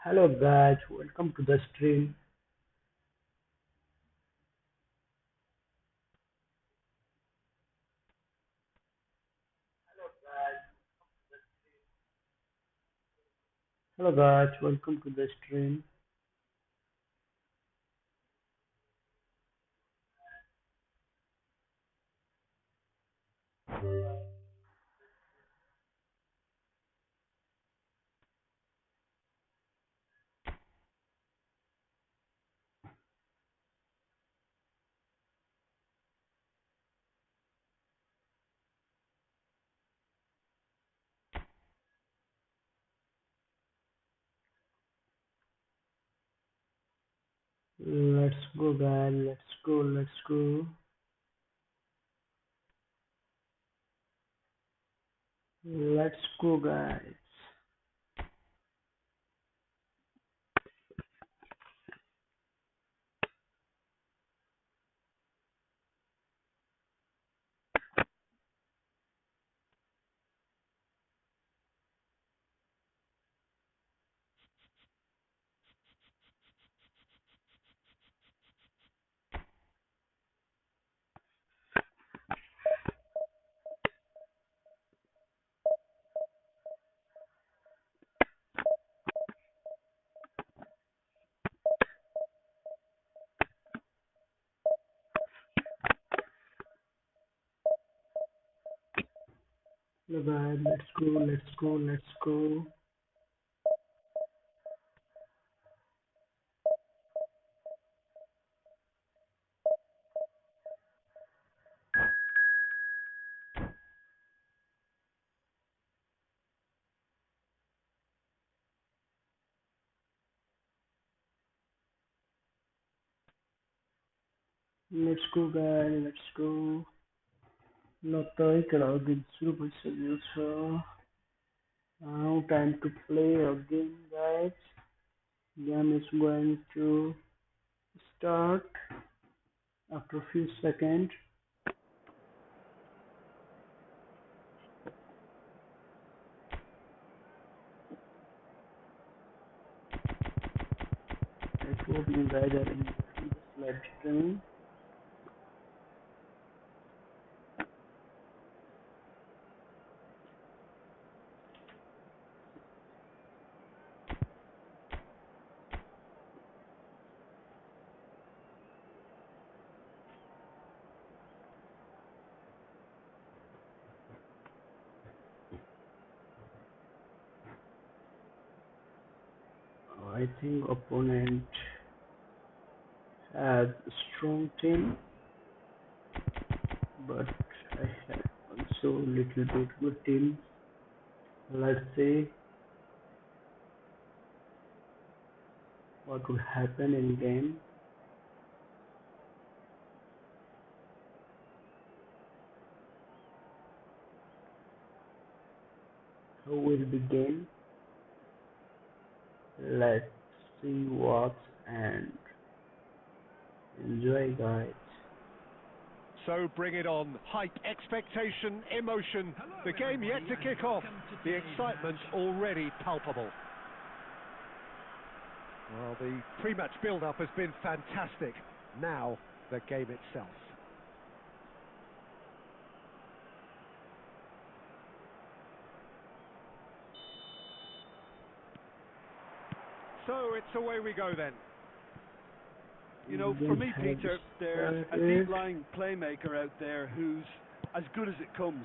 Hello guys, welcome to the stream. Hello guys, welcome to the stream. Let's go guys, let's go. Let's go guys. Hello guys, let's go. Let's go guys, let's go. Not ఇక్కడ చూపించదు. Now time to play a game guys. Game is going to start after a few seconds. I hope you guys are in this live stream. I think opponent has a strong team, but I have also little bit good team. Let's see what will happen in game. How will begin? Let's see what and enjoy guys. So bring it on. Hype, expectation, emotion. The game yet to kick off. The excitement already palpable. Well, the pre-match build-up has been fantastic. Now, the game itself. So it's away we go then. You know, for me, Peter, there's a deep-lying playmaker out there who's as good as it comes.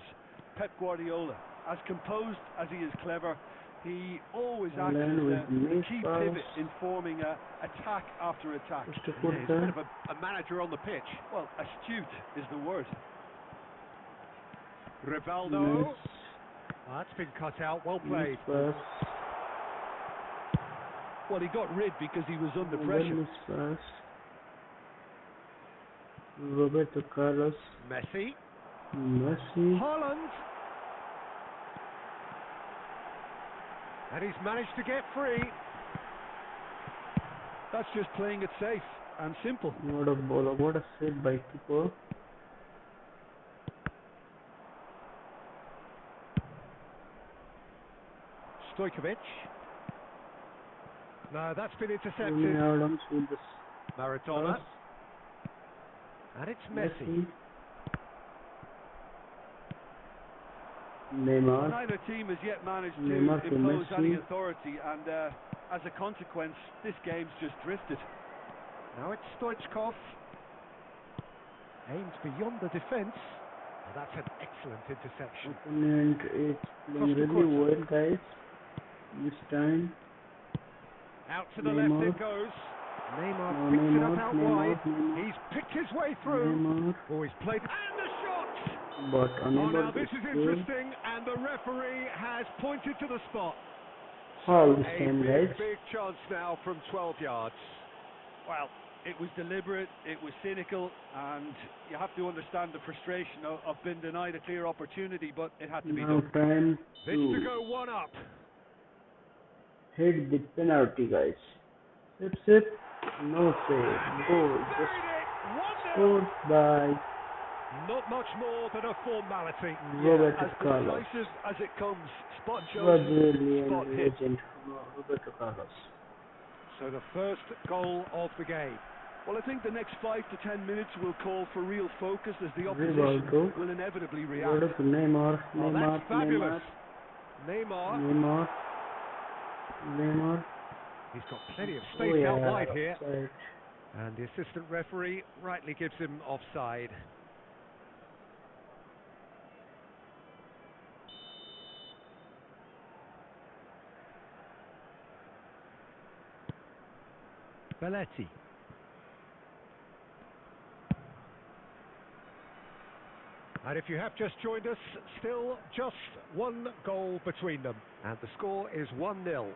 Pep Guardiola. As composed as he is clever, he always acts as the key pivot in forming attack after attack. He's a bit of a manager on the pitch. Well, astute is the word. Rivaldo. Oh, that's been cut out. Well played. Well, he got rid because he was under pressure. Roberto Carlos. Messi. Holland. And he's managed to get free. That's just playing it safe and simple. What a ball, what a save by keeper. Stojkovic. No, that's been Tony intercepted. Adams with the Maradona. pass. And it's Messi. Neymar. Neither team has yet managed to Neymar to impose any Messi. authority, and as a consequence, this game's just drifted. Now it's Stoichkov. Aimed beyond the defence. Well, that's an excellent interception. Opponent is playing really well, guys. This time. Out to the Neymar. left it goes. Neymar No, picks it Neymar, up out Neymar, wide. Neymar. He's picked his way through. Neymar. Oh, he's played. And the shot! But Oh, unable now to this is score. interesting, and the referee has pointed to the spot. Foul this A time, big, guys. big chance now from 12 yards. Well, it was deliberate, it was cynical, and you have to understand the frustration of being denied a clear opportunity, but it had to be Now done. time This to to go one up. hit the penalty, guys. Sip. No save. Goal. Just scored by Not much more than a formality. Roberto As Carlos. decisive as it comes, spot chosen, Brazilian spot hit. legend Roberto Carlos. So the first goal of the game. Well, I think the next 5 to 10 minutes will call for real focus as the opposition Rivaldo. will inevitably react. Order to Neymar. Oh, Neymar. that's fabulous. Neymar. Neymar. Neymar. He's got plenty of Oh space yeah. out wide here. Offside. And the assistant referee rightly gives him offside. Belletti. And if you have just joined us, still just one goal between them. And the score is 1-0.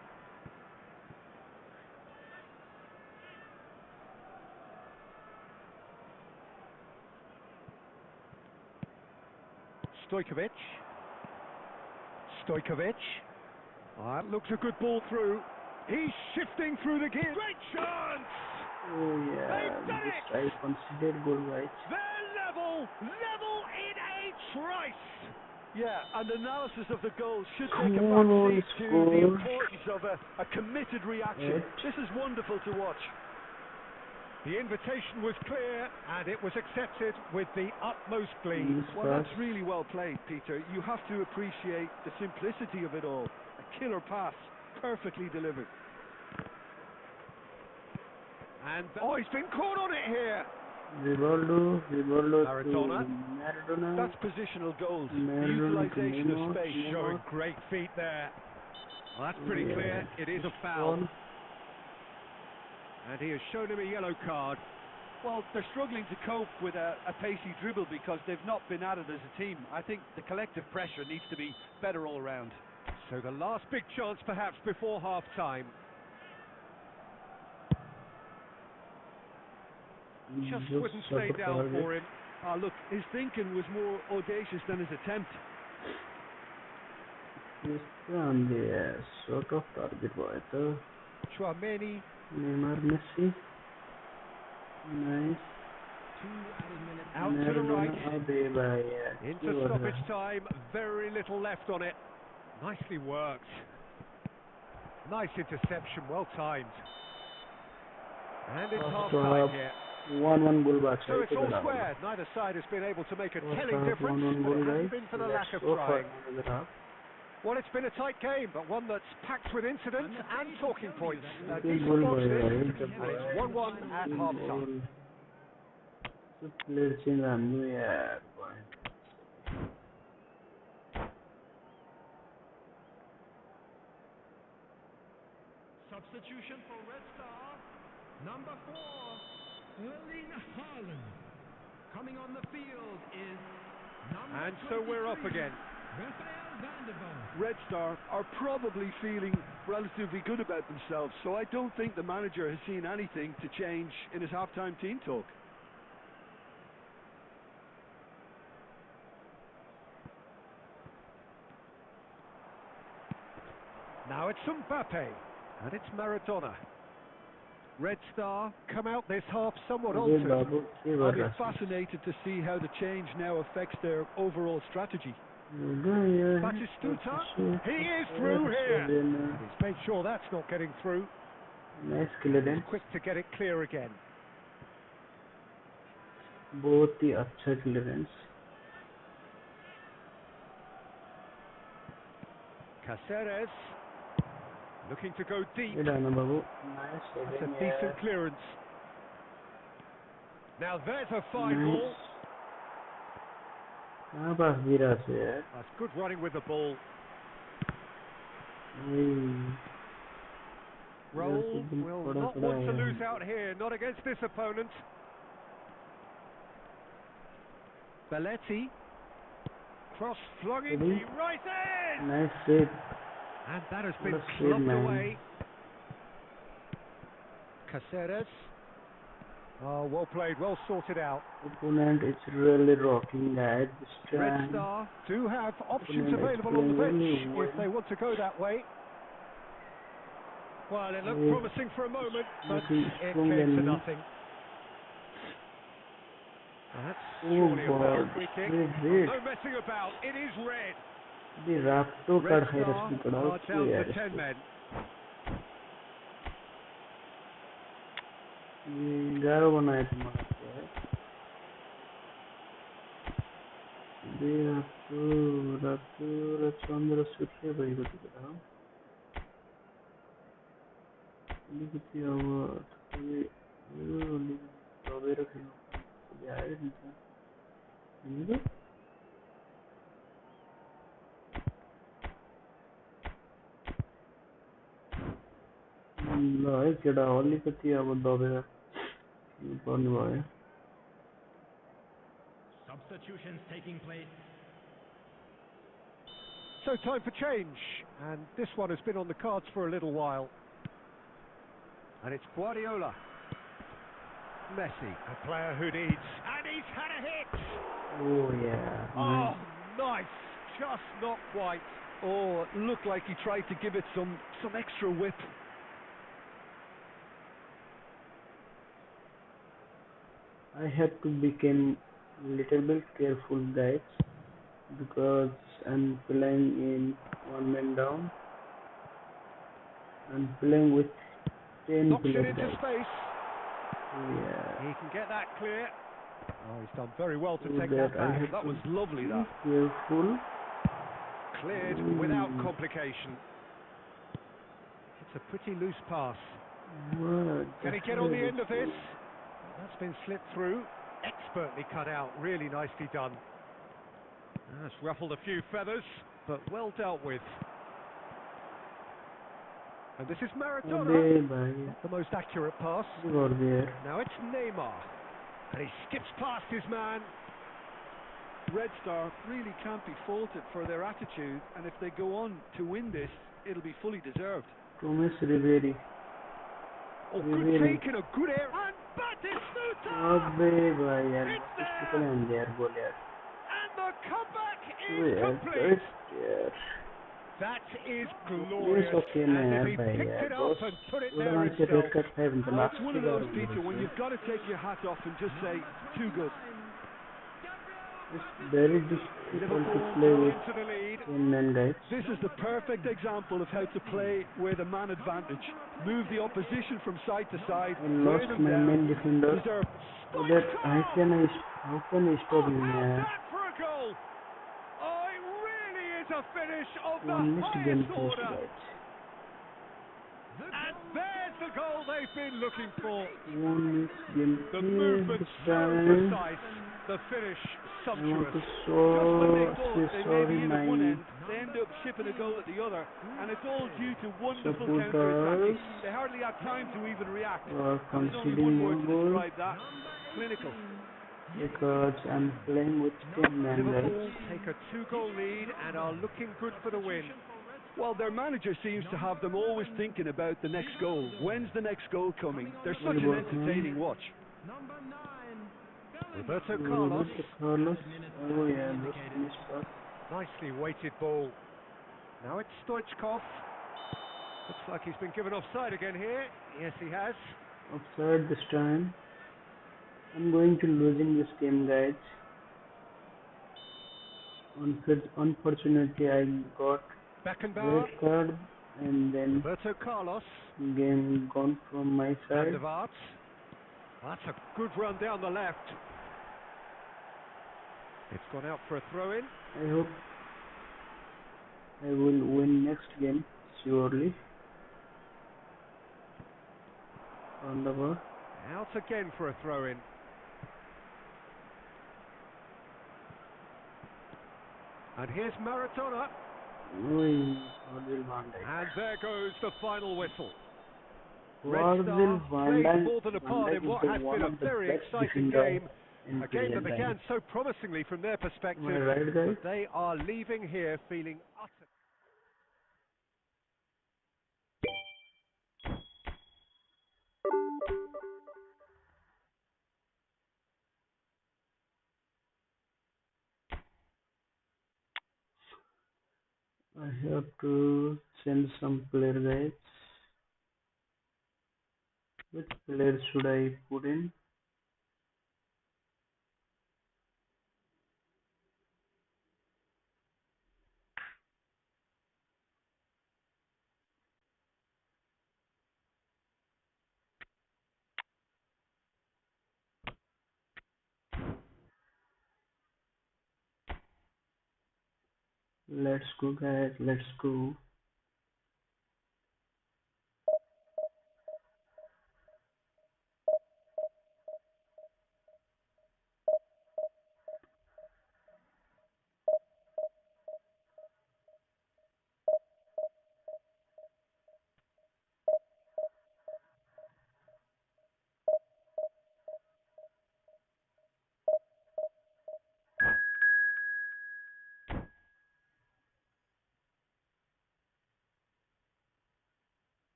Stojkovic. That looks a good ball through. He's shifting through the gear. Great chance! Oh yeah. They've done This it! I considered goal, right? They're level in a trice. Yeah, and analysis of the goal should Come take a on, back seat to the score. importance of a committed reaction. This is wonderful to watch. The invitation was clear, and it was accepted with the utmost glee. Well, that's really well played, Peter. You have to appreciate the simplicity of it all. A killer pass, perfectly delivered. And oh, he's been caught on it here. Rivaldo Maradona. to Maradona. That's positional goals. The Maradona to utilisation of Neymar. space. Showing great feet there. Well, that's pretty Yeah. clear. It is a foul. And he has shown him a yellow card. Well, they're struggling to cope with a pacey dribble because they've not been at it as a team. I think the collective pressure needs to be better all round. So the last big chance perhaps before half-time. Just wouldn't stay down for him. Look, his thinking was more audacious than his attempt. on the sort of target boy. So Chouameni. Neymar, Messi. Nice. Out to the right. Maradona, Into stoppage time. Very little left on it. Nicely worked. Nice interception. Well timed. And it's half-time here. 1-1 goal back. So it's all square. Neither side has been able to make a telling difference, but it hasn't been for the lack of trying. Well, it's been a tight game, but one that's packed with incidents and talking points. A decent watch this, and it's 1-1 at half-time. Substitution for Red Star, number 4, Erling Haaland. Coming on the field is number And so we're up 23, again. Rafael van der Vaart. Red Star are probably feeling relatively good about themselves, so I don't think the manager has seen anything to change in his half-time team talk. Now it's Mbappe, and it's Maradona. Red Star come out this half somewhat altered. I'll be fascinated to see how the change now affects their overall strategy. Batistuta, he is through here. And he's made sure that's not getting through. Nice clearance. Quick to get it clear again. बहुत ही अच्छा clearance. Caceres looking to go deep. Nice That's a decent clearance. Now there's a fine ball. That's good running with the ball. Roll will not want to lose out here, not against this opponent. Belletti. Cross flung in, he right in! Nice save. And that has been clubbed away. Caceres. Oh, well played, well sorted out. Opponent is really rocking that. Red Star do have options available on the bench if they want to go that way. Well, it looked promising for a moment, but it came to nothing. That's surely a fair free kick. No messing about, it is red. Red Star are down to 10 men. Substitutions taking place. So time for change, and this one has been on the cards for a little while. And it's Guardiola. Messi, a player who needs, and he's had a hit! Oh yeah. Oh, nice! Just not quite. Oh, it looked like he tried to give it some extra whip. I have to become a little bit careful, guys, because I'm playing in one man down. I'm playing with 10 Knocks it players, into guys. space. Yeah. He can get that clear. Oh, he's done very well to So take that back. That was lovely, that. Careful. Cleared without complication. It's a pretty loose pass. Can he get on the end of this? That's been slipped through. Expertly cut out. Really nicely done. That's ruffled a few feathers, but well dealt with. And this is Maradona. Not the most accurate pass. Now it's Neymar. And he skips past his man. Red Star really can't be faulted for their attitude, and if they go on to win this, it'll be fully deserved. Thomas Riveri. Oh, good take and a good air. And Batistuta! It's there! And the comeback is complete. That is glorious. And if he picked it up and put it there himself. It's one of those, Peter, when you've got to take your hat off and just say, too good. It's very difficult to play with 10 men, guys. This is the perfect example of how to play with a man advantage. Move the opposition from side to side. I lost my main defender, so that how can I stop him? That for a goal! Oh, it really is a finish of the One missed game highest post, order. guys. And there's the goal they've been looking for. One missed game The post movement this so time. precise. The finish I want sumptuous. to Just when they thought say they may sorry, be in at one my end, they end up shipping a goal at the other, and it's all due to wonderful supporters counter-attacking. They hardly have time to even react. are There's only conceding one more word to goals describe that: clinical. because I'm playing with 10 men, Liverpool guys. take a 2-goal lead and are looking good for the win. Well, their manager seems to have them always thinking about the next goal. When's the next goal coming? They're such an entertaining watch. Number 9, Roberto Carlos. Oh yeah, this missed pass. Nicely weighted ball. Now it's Stoichkov. Looks like he's been given offside again here. Yes, he has. Offside this time. I'm going to losing this game, guys. Unfortunately, I got Beckenbauer. red card and then Roberto Carlos. Game gone from my side. That's a good run down the left. It's gone out for a throw-in. I hope I will win next game, surely. On the ball. Out again for a throw-in. And here's Maradona. And there goes the final whistle. Red Star played more than a part in what has been a very exciting game. A game that began so promisingly from their perspective, but they are leaving here feeling utter. I have to send some player guides. Which players should I put in? Let's go, guys. Let's go.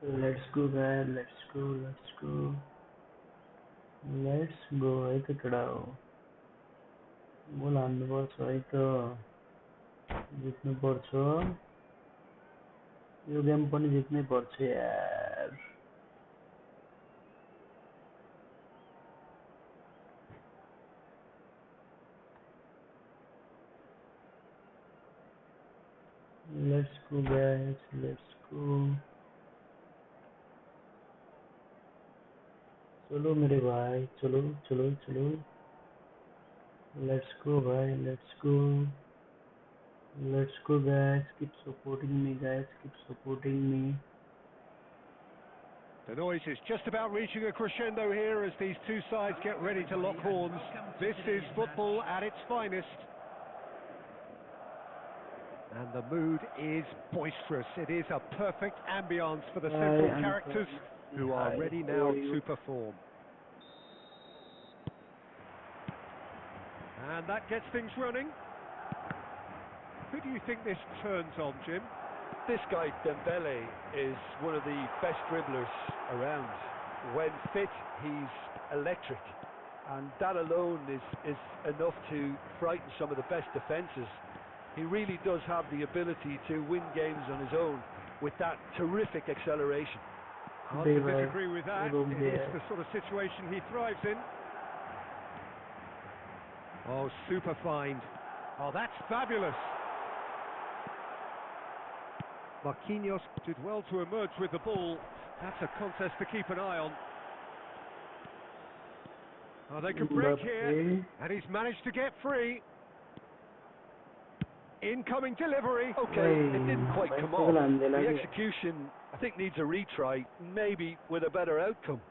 Let's go, guys. Let's go. Let's go. Let's go. Aito chadao. Goal हान्नुपर्छ aito. जित्नुपर्छ. Yo game पनि जित्नै पर्छ यार. Let's go, guys. Let's go. चलो मेरे भाई, चलो चलो चलो. Let's go, भाई. Let's go. Let's go, guys. Keep supporting me, guys. Keep supporting me. The noise is just about reaching a crescendo here as these two sides get ready to lock horns. This is football at its finest. And the mood is boisterous. It is a perfect ambience for the central characters who are ready now to perform. And that gets things running. Who do you think this turns on, Jim? This guy, Dembele, is one of the best dribblers around. When fit, he's electric. And that alone is enough to frighten some of the best defences. He really does have the ability to win games on his own with that terrific acceleration. Hard to disagree with that. It is the sort of situation he thrives in. Oh, super find. Oh, that's fabulous. Marquinhos did well to emerge with the ball. That's a contest to keep an eye on. Oh, they can break here. And he's managed to get free. Incoming delivery. Okay, it didn't quite come off. The execution, I think, needs a retry, maybe with a better outcome.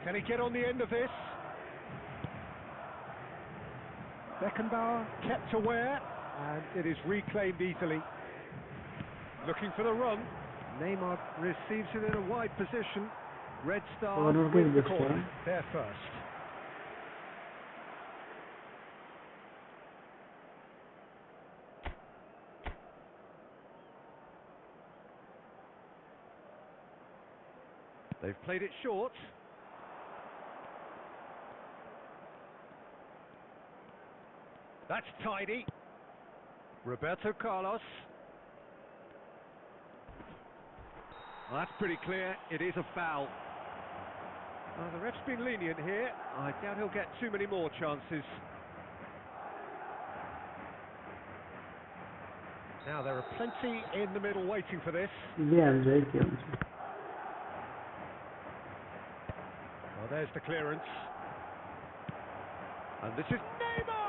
Can he get on the end of this? Beckenbauer kept aware, and it is reclaimed easily. Looking for the run. Neymar receives it in a wide position. Red Star Corner with kick the this corner. time. They're first. They've played it short. That's tidy. Roberto Carlos. Well, that's pretty clear. It is a foul. The ref's been lenient here. I doubt he'll get too many more chances. Now there are plenty in the middle waiting for this. Yeah, very good. Well, there's the clearance. And this is Neymar!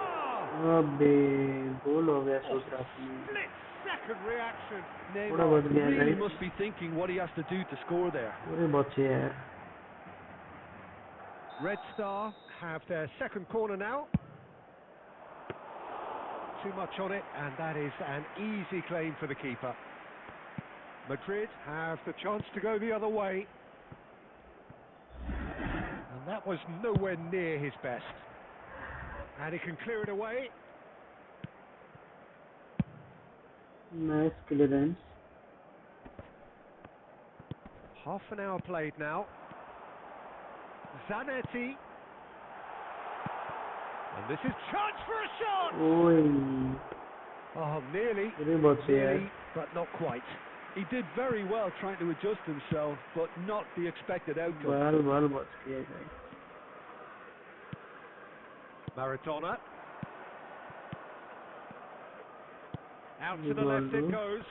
गोल हो गया सोच रहा था Split second reaction. थोड़ा बच गया Really guys must be thinking what he has to do to score there. पूरे बचे यार Red Star have their second corner now. Too much on it, and that is an easy claim for the keeper. Madrid have the chance to go the other way. And that was nowhere near his best. And he can clear it away. nice clearance Half an hour played now. Zanetti. And this is chance for a shot! ओए Oh, nearly. पूरे बचे यार Nearly, but not quite. He did very well trying to adjust himself, but not the expected outcome. Ball बच गया guys Maradona. Out to the left it goes.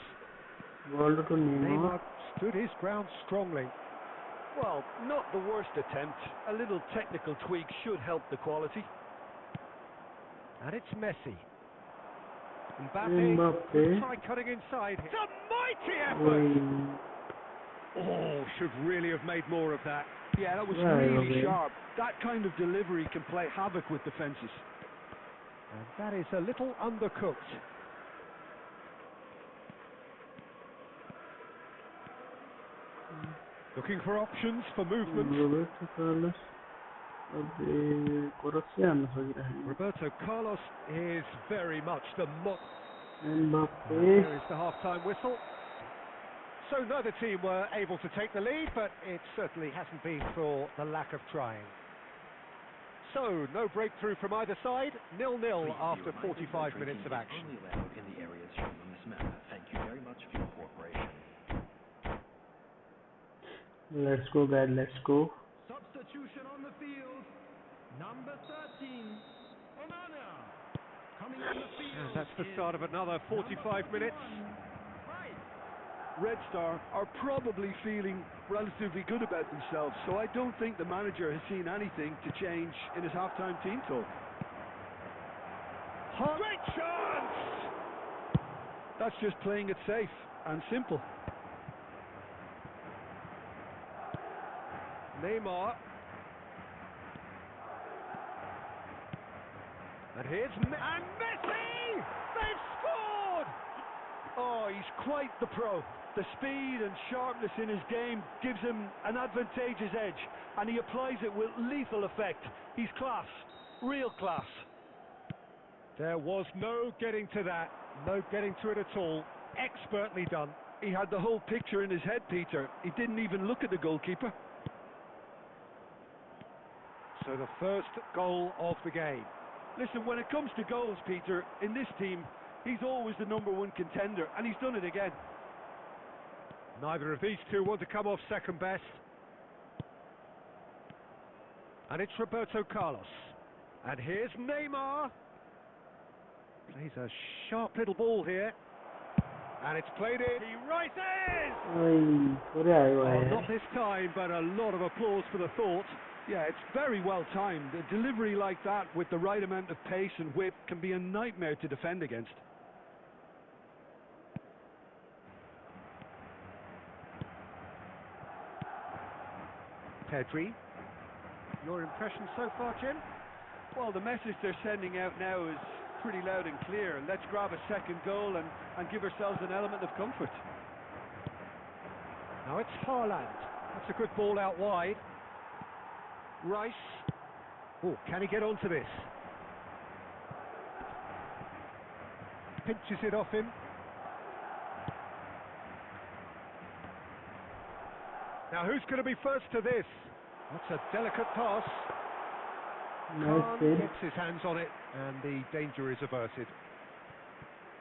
Goal to Neymar Neymar stood his ground strongly. Well, not the worst attempt. A little technical tweak should help the quality. And it's Messi. Mbappe Mbappe. will try cutting inside. It's a mighty effort! ओए Oh, should really have made more of that. Yeah, that was Right, really okay. sharp. That kind of delivery can play havoc with defences. And that is a little undercooked. Looking for options for movement. Roberto Carlos अब कोरसियानो सोच रहा है Roberto Carlos is very much the Mbappe There is the half-time whistle. So neither team were able to take the lead, but it certainly hasn't been for the lack of trying. So, no breakthrough from either side, 0-0 after 45 minutes of action. Only allowed in the areas shown on this map. Thank you very much for your cooperation. let's go guys let's go Substitution on the field. Number 13, Onana. Coming on the field. And that's the start of another 45 minutes. Red Star are probably feeling relatively good about themselves, so I don't think the manager has seen anything to change in his half-time team talk. Great chance! That's just playing it safe and simple. Neymar. And here's and Messi! They've scored! Oh, he's quite the pro. The speed and sharpness in his game gives him an advantageous edge, and he applies it with lethal effect. He's class, real class. There was no getting to that, no getting to it at all. Expertly done. He had the whole picture in his head, Peter. He didn't even look at the goalkeeper. So the first goal of the game. Listen, when it comes to goals, Peter, in this team, he's always the #1 contender, and he's done it again. Neither of these two want to come off second best. And it's Roberto Carlos. And here's Neymar. Plays a sharp little ball here. And it's played in. He rises! ओए पूरे आए हुए Oh, हैं not this time, but a lot of applause for the thought. Yeah, it's very well timed. A delivery like that with the right amount of pace and whip can be a nightmare to defend against. Pedri. Your impression so far, Jim? Well, the message they're sending out now is pretty loud and clear. Let's grab a second goal and give ourselves an element of comfort. Now it's Haaland. That's a good ball out wide. Rice. Oh, can he get onto this? Pinches it off him. Now who's going to be first to this? That's a delicate pass. Khan gets his hands on it and the danger is averted.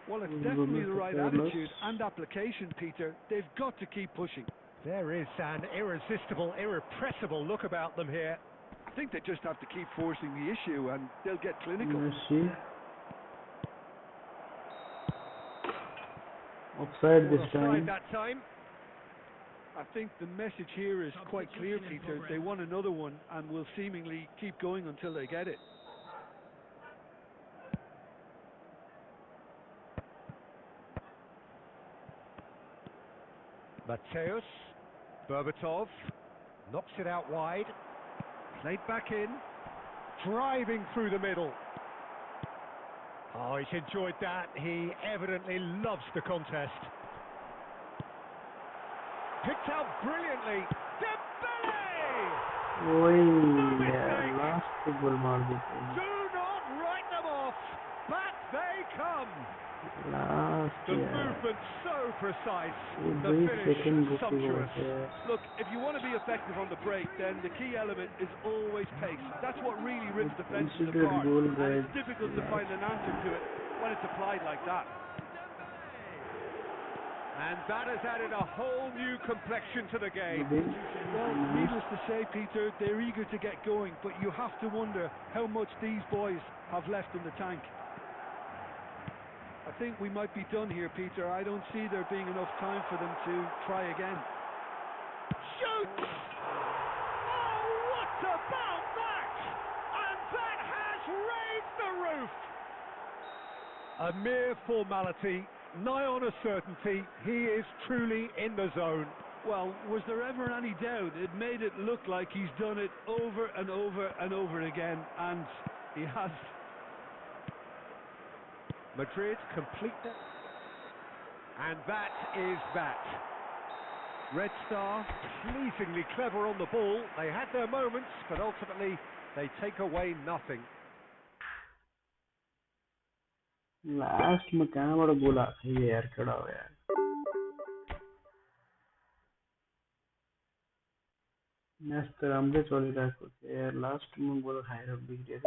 Well, it's definitely the right attitude and application, Peter. They've got to keep pushing. There is an irresistible, irrepressible look about them here. I think they just have to keep forcing the issue and they'll get clinical. Offside this time. That time. I think the message here is quite clear, Peter. They want another one and will seemingly keep going until they get it. Mateus, Berbatov, knocks it out wide, played back in, driving through the middle. Oh, he's enjoyed that. He evidently loves the contest. Picked out brilliantly. Dembele! Oh, yeah, last football mark. Do not write them off. Back they come. The movement so precise, the finish sumptuous. Look, if you want to be effective on the break, then the key element is always pace. That's what really rips defenses apart, and it's difficult to find an answer to it when it's applied like that. And that has added a whole new complexion to the game. Well, needless to say, Peter, they're eager to get going, but you have to wonder how much these boys have left in the tank. I think we might be done here, Peter. I don't see there being enough time for them to try again. Shoots! Oh, what about that? And that has raised the roof! A mere formality, nigh on a certainty. He is truly in the zone. Well, was there ever any doubt? It made it look like he's done it over and over and over again, and he has. Madrid complete that. And that is that. Red Star, pleasingly clever on the ball. They had their moments, but ultimately they take away nothing. Last में क्या बड़ा बोला ये यार खड़ा हो यार match तो हमने चल रहा है कुछ यार लास्ट में बोला हायर अब big day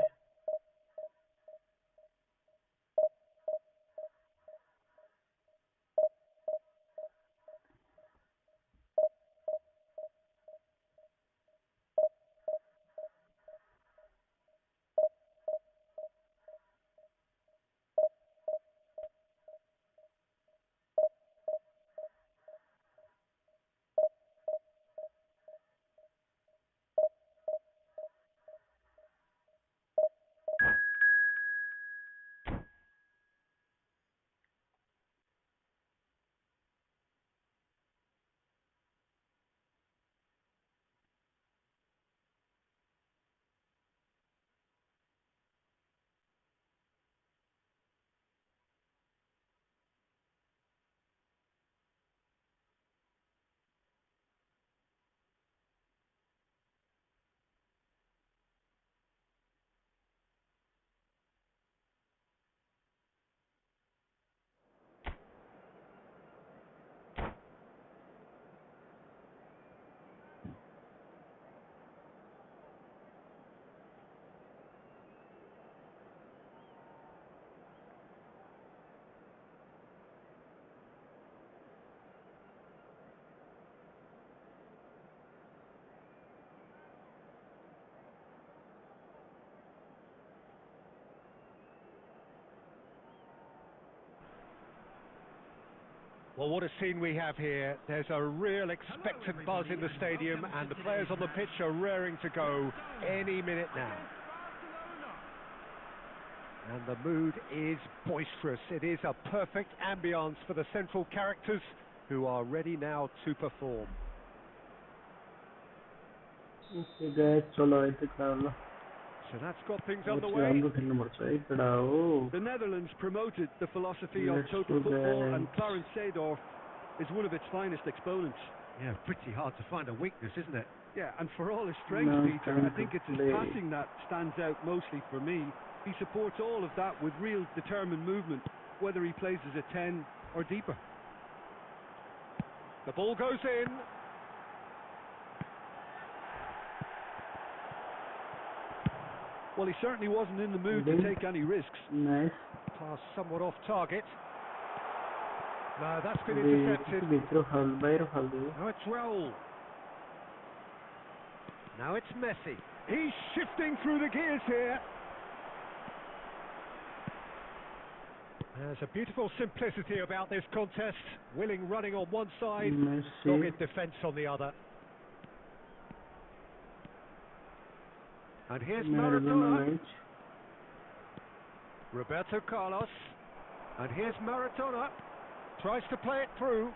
Well, what a scene we have here. There's a real expectant buzz in the stadium and the players on the pitch are raring to go any minute now. And the mood is boisterous. It is a perfect ambience for the central characters who are ready now to perform. Okay guys, चलो ऐसे कर लो. So that's got things underway. The Netherlands promoted the philosophy of total football, and Clarence Seedorf is one of its finest exponents. Yeah, pretty hard to find a weakness, isn't it? Yeah, and for all his strength, Now Peter, time I think to it's his play. passing that stands out mostly for me. He supports all of that with real determined movement, whether he plays as a 10 or deeper. The ball goes in. Well, he certainly wasn't in the mood to Good. take any risks. Nice. Pass somewhat off target. No, that's been The intercepted. bayro haldı. Now it's Raul. Now it's Messi. He's shifting through the gears here. There's a beautiful simplicity about this contest. Willing running on one side, Messi. dogged defence on the other. And here's Maradona Maradona. match. Roberto Carlos. And here's Maradona. Tries to play it through.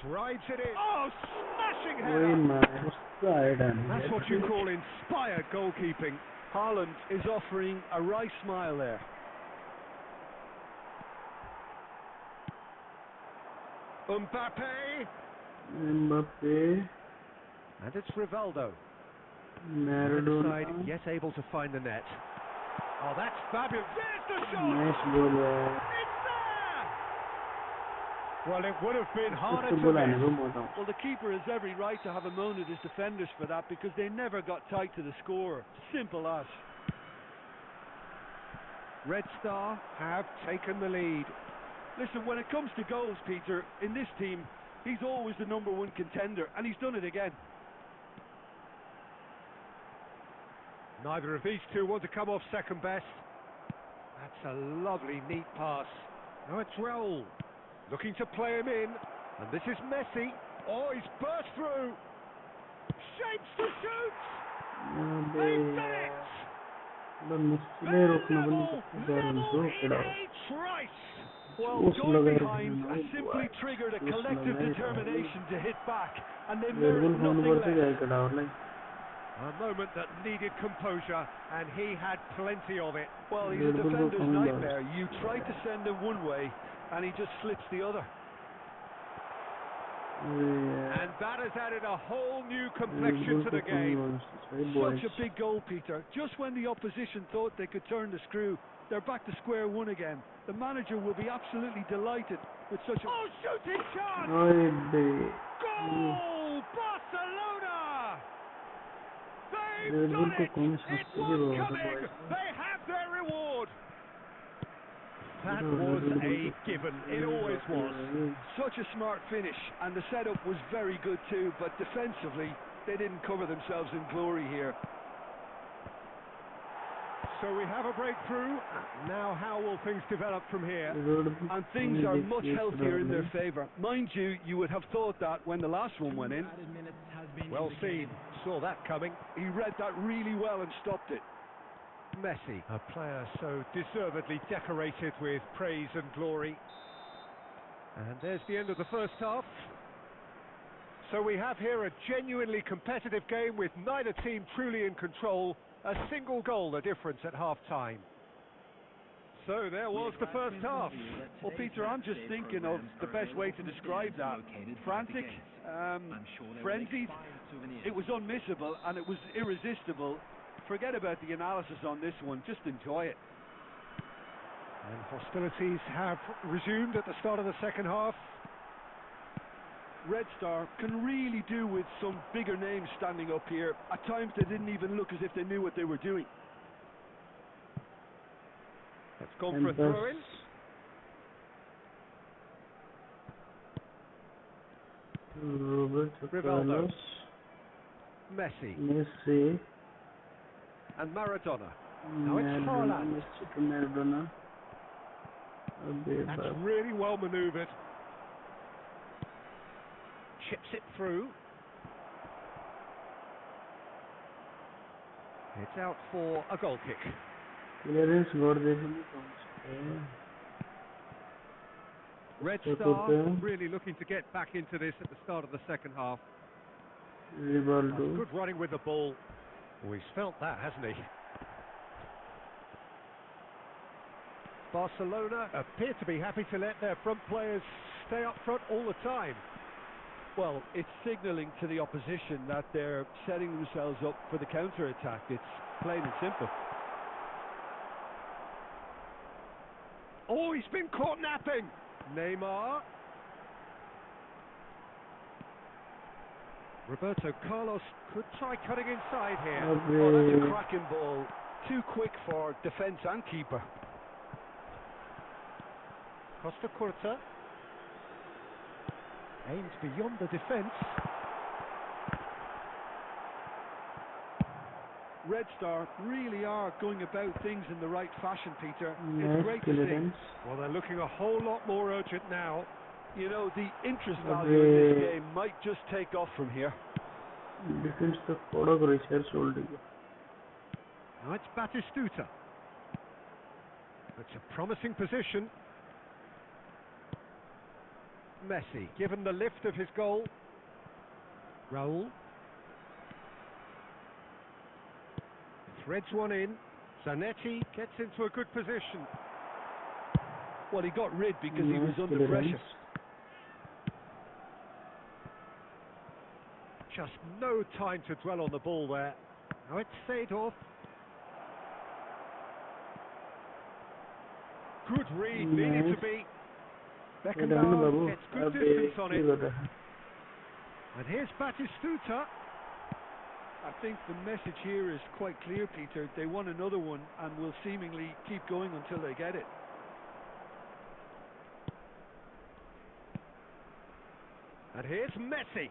Drives it in. Oh, smashing Oy header! man, side and That's what you call inspired goalkeeping. Haaland is offering a wry smile there. Mbappe. Mbappe, And it's Rivaldo. Maradona. Inside, yet able to find the net. Oh, that's fabulous. There's the shot! Nice goal. It's there! Well, it would have been harder Good to goal आने miss. को मौका. Well, the keeper has every right to have a moan at his defenders for that because they never got tight to the scorer. Simple as. Red Star have taken the lead. Listen, when it comes to goals, Peter, in this team, he's always the #1 contender, and he's done it again. Neither of these two want to come off second best. That's a lovely, neat pass. Now it's Raul. Looking to play him in. And this is Messi. Oh, he's burst through. Shapes to shoot. They've done it. मुश्किलें रोकना बंद करते जा रहे हैं जो खड़ा हो. Well, Close going लगा behind रहे हैं, simply triggered a close collective लगा रहे हैं. determination to hit back, and they Red Bull merit phone nothing करते less. जाए खड़ा हो like. A moment that needed composure, and he had plenty of it. Well, he's a Red Bull को defender's कौन डाल. nightmare. You try to send him one way, and he just slips the other. And that has added a whole new complexion to the game. Such a big goal, Peter. Just when the opposition thought they could turn the screw, they're back to square one again. The manager will be absolutely delighted with such a... Oh, shooting chance! Goal! Barcelona! They've done it! It was coming! They have their reward! That was a given. It always was. Such a smart finish, and the setup was very good too, but defensively, they didn't cover themselves in glory here. So we have a breakthrough. Now how will things develop from here? And things are much healthier in their favour. Mind you, you would have thought that when the last one went in. Well seen. Saw that coming. He read that really well and stopped it. Messi, a player so deservedly decorated with praise and glory. And there's the end of the first half. So we have here a genuinely competitive game with neither team truly in control. A single goal the difference at half-time. So there was the first half. Well, Peter, I'm just thinking of the best way to describe that. Frantic, frenzied. It was unmissable and it was irresistible. Forget about the analysis on this one, just enjoy it. And hostilities have resumed at the start of the second half. Red Star can really do with some bigger names standing up here. At times they didn't even look as if they knew what they were doing. Let's go for a throw-in. Rivaldo. Messi. And Maradona. Now it's Haaland. That's really well manoeuvred. Chips it through. It's out for a goal kick. Red Star really looking to get back into this at the start of the second half. Good running with the ball. Oh, he's felt that, hasn't he? Barcelona appear to be happy to let their front players stay up front all the time. Well, it's signalling to the opposition that they're setting themselves up for the counter-attack. It's plain and simple. Oh, he's been caught napping. Neymar. Roberto Carlos could try cutting inside here. Oh, that's a cracking ball. Too quick for defence and keeper. Costa Curta. Aims beyond the defence. Red Star really are going about things in the right fashion, Peter. It's great to see. Well, they're looking a whole lot more urgent now. You know, the interest value in this game might just take off from here. Defense the product research holding. Now it's Batistuta. It's a promising position. Messi, given the lift of his goal. Raul. Threads one in. Zanetti gets into a good position. Well, he got rid because he was under pressure. Just no time to dwell on the ball there. Now it's Seedorf. Good read, needed to be. Beckenbauer gets good distance on it. And here's Batistuta. I think the message here is quite clear, Peter. They want another one and will seemingly keep going until they get it. And here's Messi.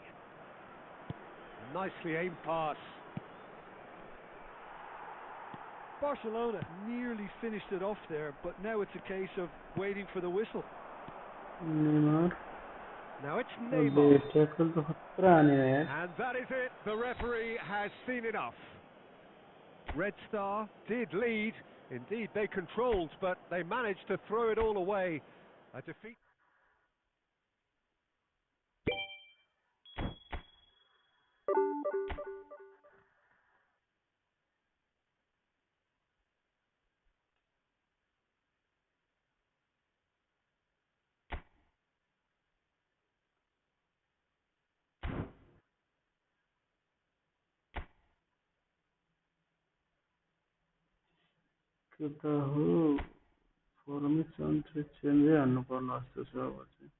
Nicely aimed pass. Barcelona nearly finished it off there, but now it's a case of waiting for the whistle. Neymar. Now it's Neymar. And that is it. The referee has seen enough. Red Star did lead. Indeed, they controlled, but they managed to throw it all away. A defeat. kita formation change गर्नुपर्ने जस्तो छ अब चाहिँ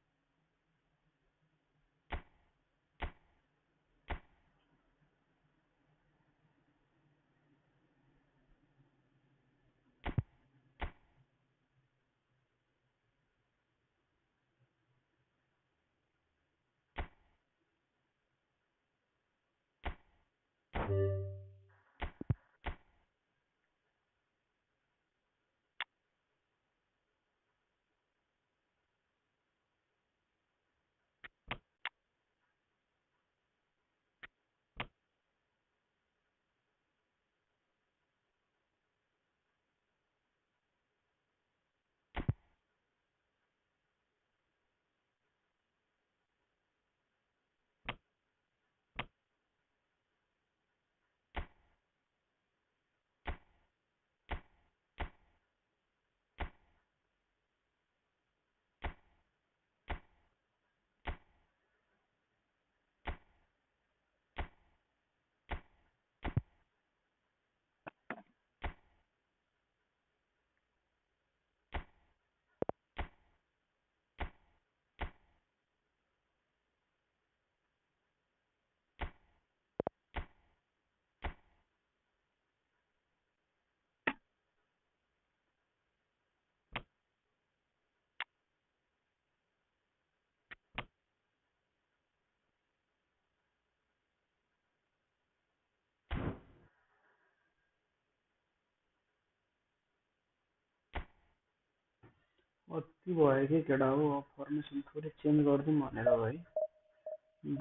अति भयो के केटा हो फर्मेसन थोरै चेन्ज गर्दिम भनेर है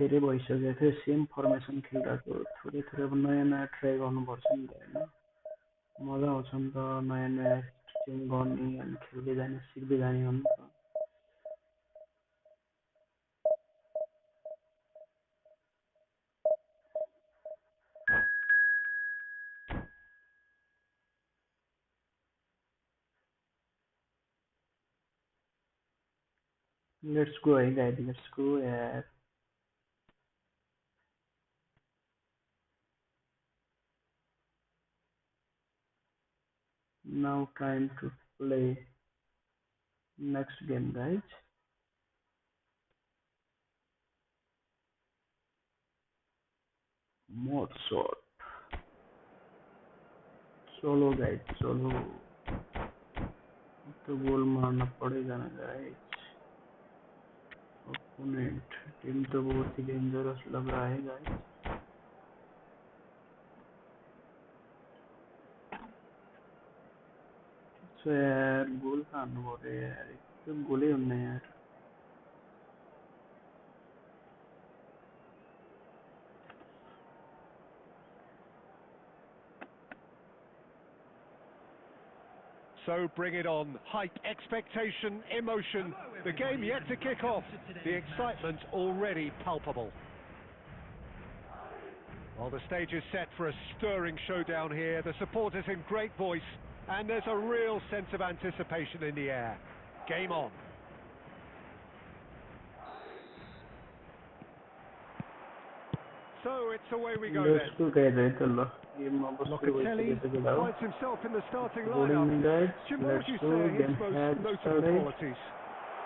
धेरै भइसक्यो थियो सेम फर्मेसन खेलिरहेको थोरै थोरै अब नयाँ नयाँ ट्राई गर्नुपर्छ नि त हैन मजा आउँछ नि त नयाँ नयाँ चेन्ज गर्ने अनि खेल्दै जाने सिक्दै जाने हो नि त लेट्स गो है गाइस लेट्स गो यार Now time to play next game, guys. More shot. चलो गाइस चलो, तो गोल मारना पड़ेगा ना गाइस। ओपोनेंट टीम तो बहुत ही डेंजरस लग रहा है गाइस। तो यार गोल कहाँ हो रहे यार, तो गोले होने यार। So bring it on. Hype, expectation, emotion. The game yet to kick off. The excitement already palpable. Well, the stage is set for a stirring showdown here. The supporters in great voice, and there's a real sense of anticipation in the air. Game on. So it's away we go then. Locatelli finds himself in the starting lineup. Jim, what would you say are his most notable qualities?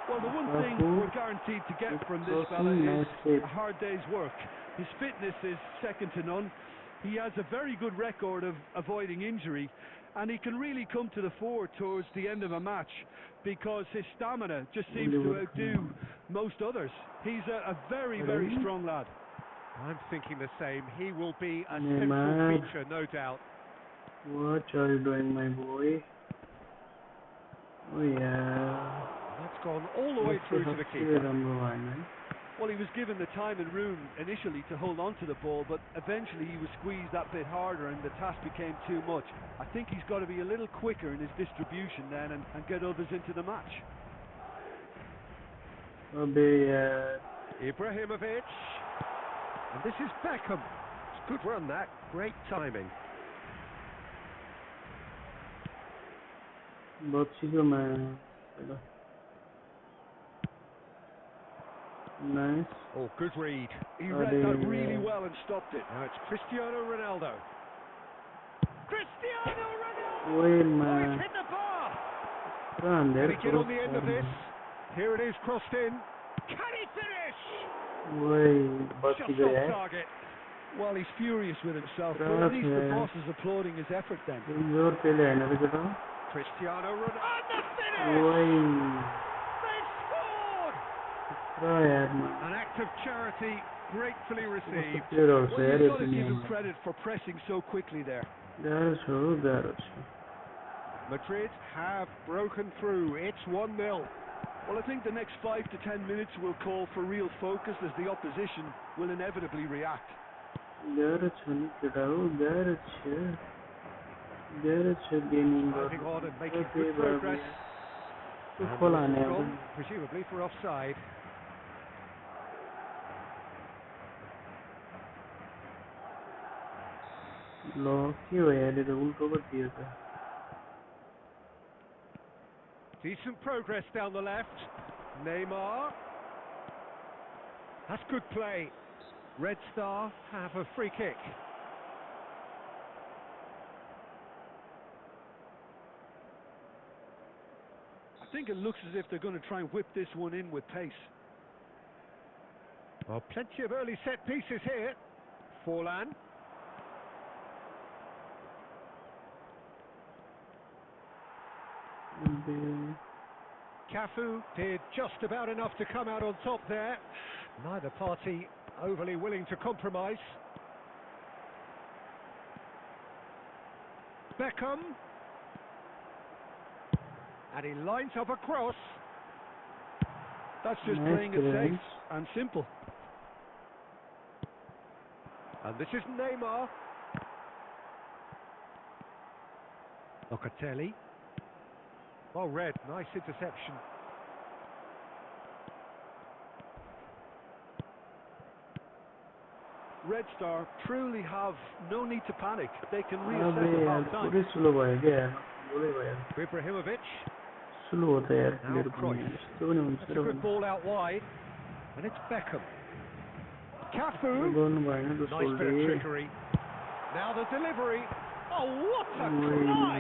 Well, the one thing we're guaranteed to get from this fella is a hard day's work. His fitness is second to none. He has a very good record of avoiding injury, and he can really come to the fore towards the end of a match because his stamina just seems to outdo most others. He's a very, very strong lad. I'm thinking the same. He will be a central feature, no doubt. What are you doing, my boy? Oh yeah. That's gone all the way through to the keeper. Well, he was given the time and room initially to hold on to the ball, but eventually he was squeezed that bit harder and the task became too much. I think he's got to be a little quicker in his distribution then and get others into the match. Ibrahimovic. And this is Beckham. It's a good run, that. Great timing. Nice. Oh, good read. He read that really well and stopped it. Now it's Cristiano Ronaldo. Cristiano Ronaldo! Wait, man. Oh, he's hit the bar! Can he get on the end of this? Here it is, crossed in. Can he finish? Just off target. Well, he's furious with himself, but at least the boss is applauding his effort then. Cristiano Ronaldo. And the finish! They've scored! An act of charity gratefully received. Well, you've got to give him credit for pressing so quickly there. Madrid have broken through. It's 1-0. Well, I think the next 5 to 10 minutes will call for real focus as the opposition will inevitably react. Moving on and making good progress. Gone, presumably for offside. Decent progress down the left. Neymar. That's good play. Red Star have a free kick. I think it looks as if they're going to try and whip this one in with pace. Well, plenty of early set pieces here. Forlan. Cafu did just about enough to come out on top there. Neither party overly willing to compromise. Beckham. And he lines up a cross. That's just playing it safe and simple. And this is Neymar. Locatelli. Oh, Red, nice interception. Red Star truly have no need to panic. They can reassess at half time. Ibrahimovic. Now Cruyff. That's a good ball out wide. And it's Beckham. Cafu. Nice bit of trickery. Now the delivery. Oh, what a try!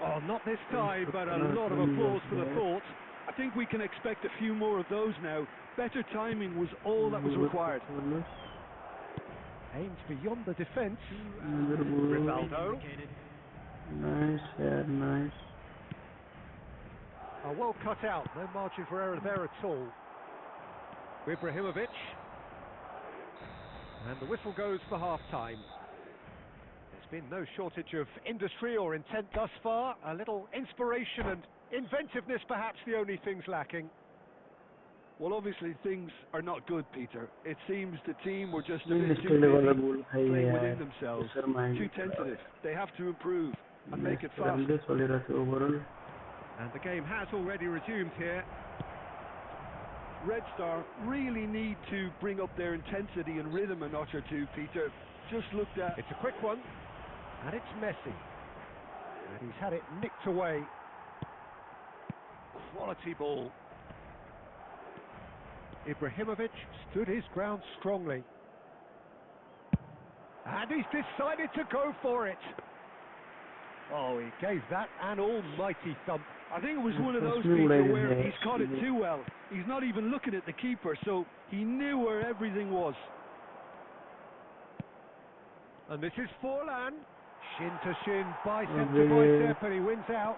Oh, not this time, but a lot of applause for the thought. I think we can expect a few more of those now. Better timing was all that was required. Aims beyond the defence. Rivaldo. Nice, yeah, nice. Oh, well cut out, no margin for error there at all. Ibrahimovic. And the whistle goes for half-time. There's been no shortage of industry or intent thus far. A little inspiration and inventiveness, perhaps the only things lacking. Well, obviously things are not good, Peter. It seems the team were just a bit too busy playing within themselves, too tentative. They have to improve and make it fast. And the game has already resumed here. Red Star really need to bring up their intensity and rhythm a notch or two, Peter. Just looked at... It's a quick one, and it's Messi. And he's had it nicked away. Quality ball. Ibrahimovic stood his ground strongly. And he's decided to go for it. Oh, he gave that an almighty thump. I think it was one of those, Peter, where he's caught it too well. He's not even looking at the keeper, so he knew where everything was. And this is Forlan. Shin to shin, bicep to bicep, and he wins out.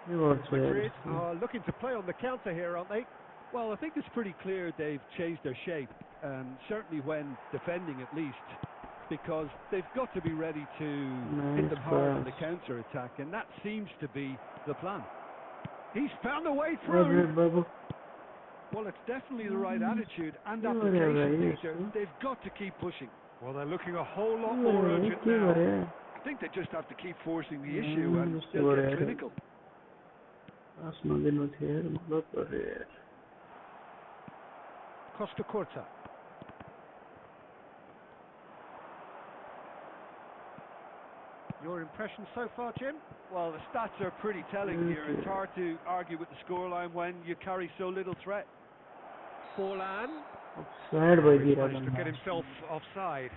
Madrid are looking to play on the counter here, aren't they? Well, I think it's pretty clear they've changed their shape, certainly when defending at least, because they've got to be ready to hit them hard on the counter-attack, and that seems to be the plan. He's found a way through. Well, it's definitely the right attitude and application, Peter. They've got to keep pushing. Well, they're looking a whole lot more urgent now. I think they just have to keep forcing the issue and they'll get clinical. Costa Curta. Your impression so far, Jim? Well, the stats are pretty telling here. It's hard to argue with the scoreline when you carry so little threat. Forlan. Offside, managed to get himself offside.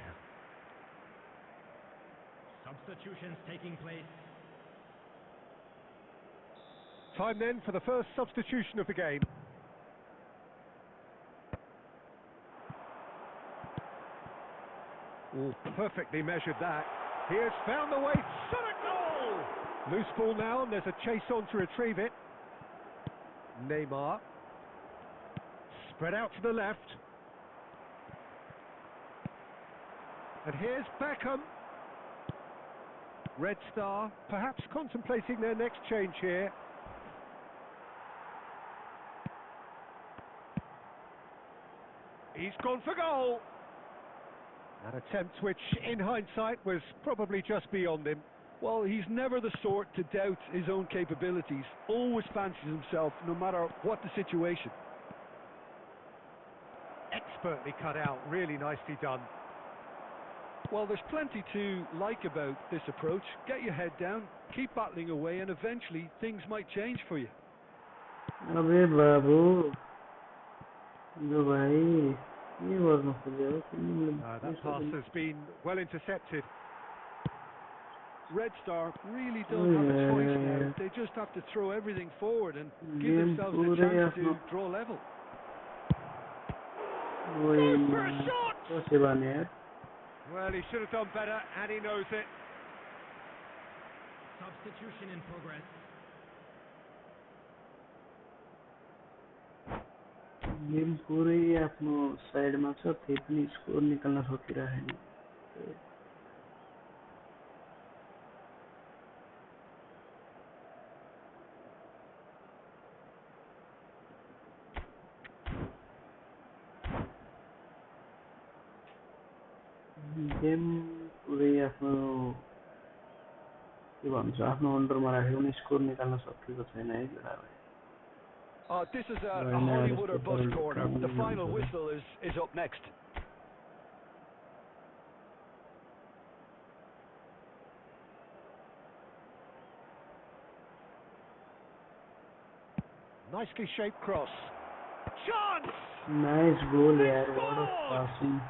Substitutions taking place. Time then for the first substitution of the game. Oh, perfectly measured that. He has found the way. Shot a goal! Loose ball now, and there's a chase on to retrieve it. Neymar. Spread out to the left. And here's Beckham. Red Star perhaps contemplating their next change here. He's gone for goal. An attempt which, in hindsight, was probably just beyond him. Well, he's never the sort to doubt his own capabilities. Always fancies himself, no matter what the situation. Expertly cut out, really nicely done. Well, there's plenty to like about this approach. Get your head down, keep battling away, and eventually things might change for you. That pass has been well intercepted. Red Star really don't have a choice now. They just have to throw everything forward and give themselves a chance to draw level. Goes for a shot! Well, he should have done better, and he knows it. Substitution in progress. Game पूरे आफ्नो साइडमा छ, त्यही पनि score निकाल्न सकिरहेन। Game पुरै आफ्नो के भन्छ आफ्नो अन्डरमा राखेको पनि स्कोर निकाल्न सकेको छैन है केटाहरुले। This is a Hollywooder bus corner. The final whistle is up next. Nicely shaped cross. Chance! Nice goal, yaar. What a passing.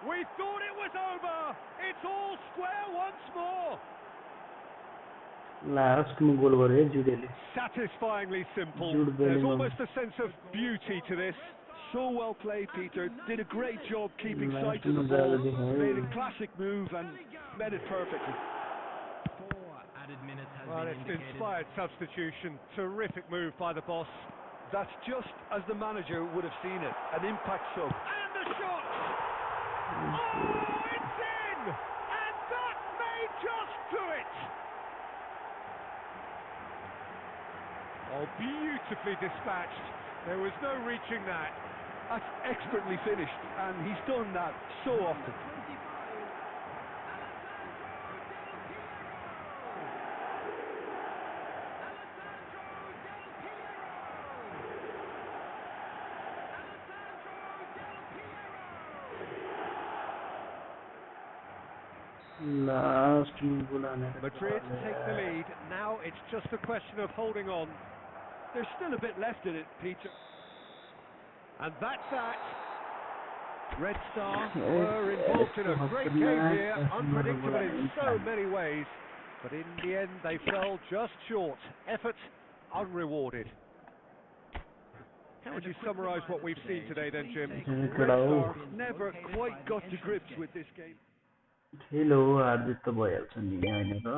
We thought it was over. It's all square once more. Last में गोल करे जुडेले. Satisfyingly simple. Jude There's Bellingham. almost a sense of beauty to this. So well played, Peter. Did a great job keeping Last sight of the में ball. ज़्यादा दिखाया. Made a classic move and met it perfectly. 4 added minutes has Well, been it's indicated. inspired substitution. Terrific move by the boss. That's just as the manager would have seen it. An impact sub. And the shot! Oh, it's in! And that may just do it! Oh, beautifully dispatched. There was no reaching that. That's expertly finished, and he's done that so often. Last में गोल आने का. Madrid take the lead. Now it's just a question of holding on. There's still a bit left in it, Peter. And that's that. Red Star Okay. were involved in a great game here, unpredictable in so many ways. But in the end, they fell just short. Effort unrewarded. How would you summarise what we've seen today then, Jim? Red Star never quite got to grips with this game. खेलो हार्दिक त भइहाल्छ नि हैन र.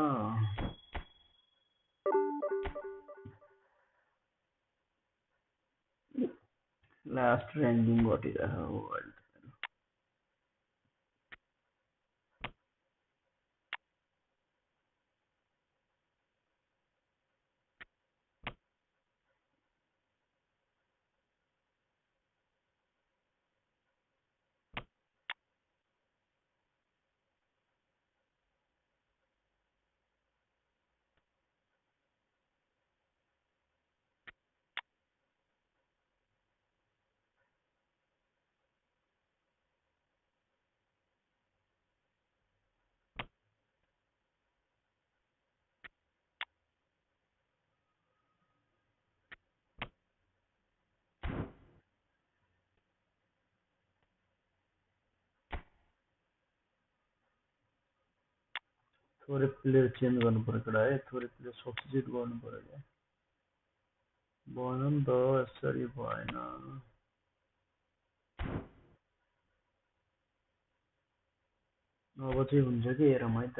Last ranking घटिरहेको हो अहिले. थोरै player change गर्नु पर्यो केटा है. थोरै प्लेयर सब्स्टिट्युट गर्नु पर्यो क्या. भएन नि त यसरी भएन. अब चाहिँ हुन्छ कि हेरौँ है त.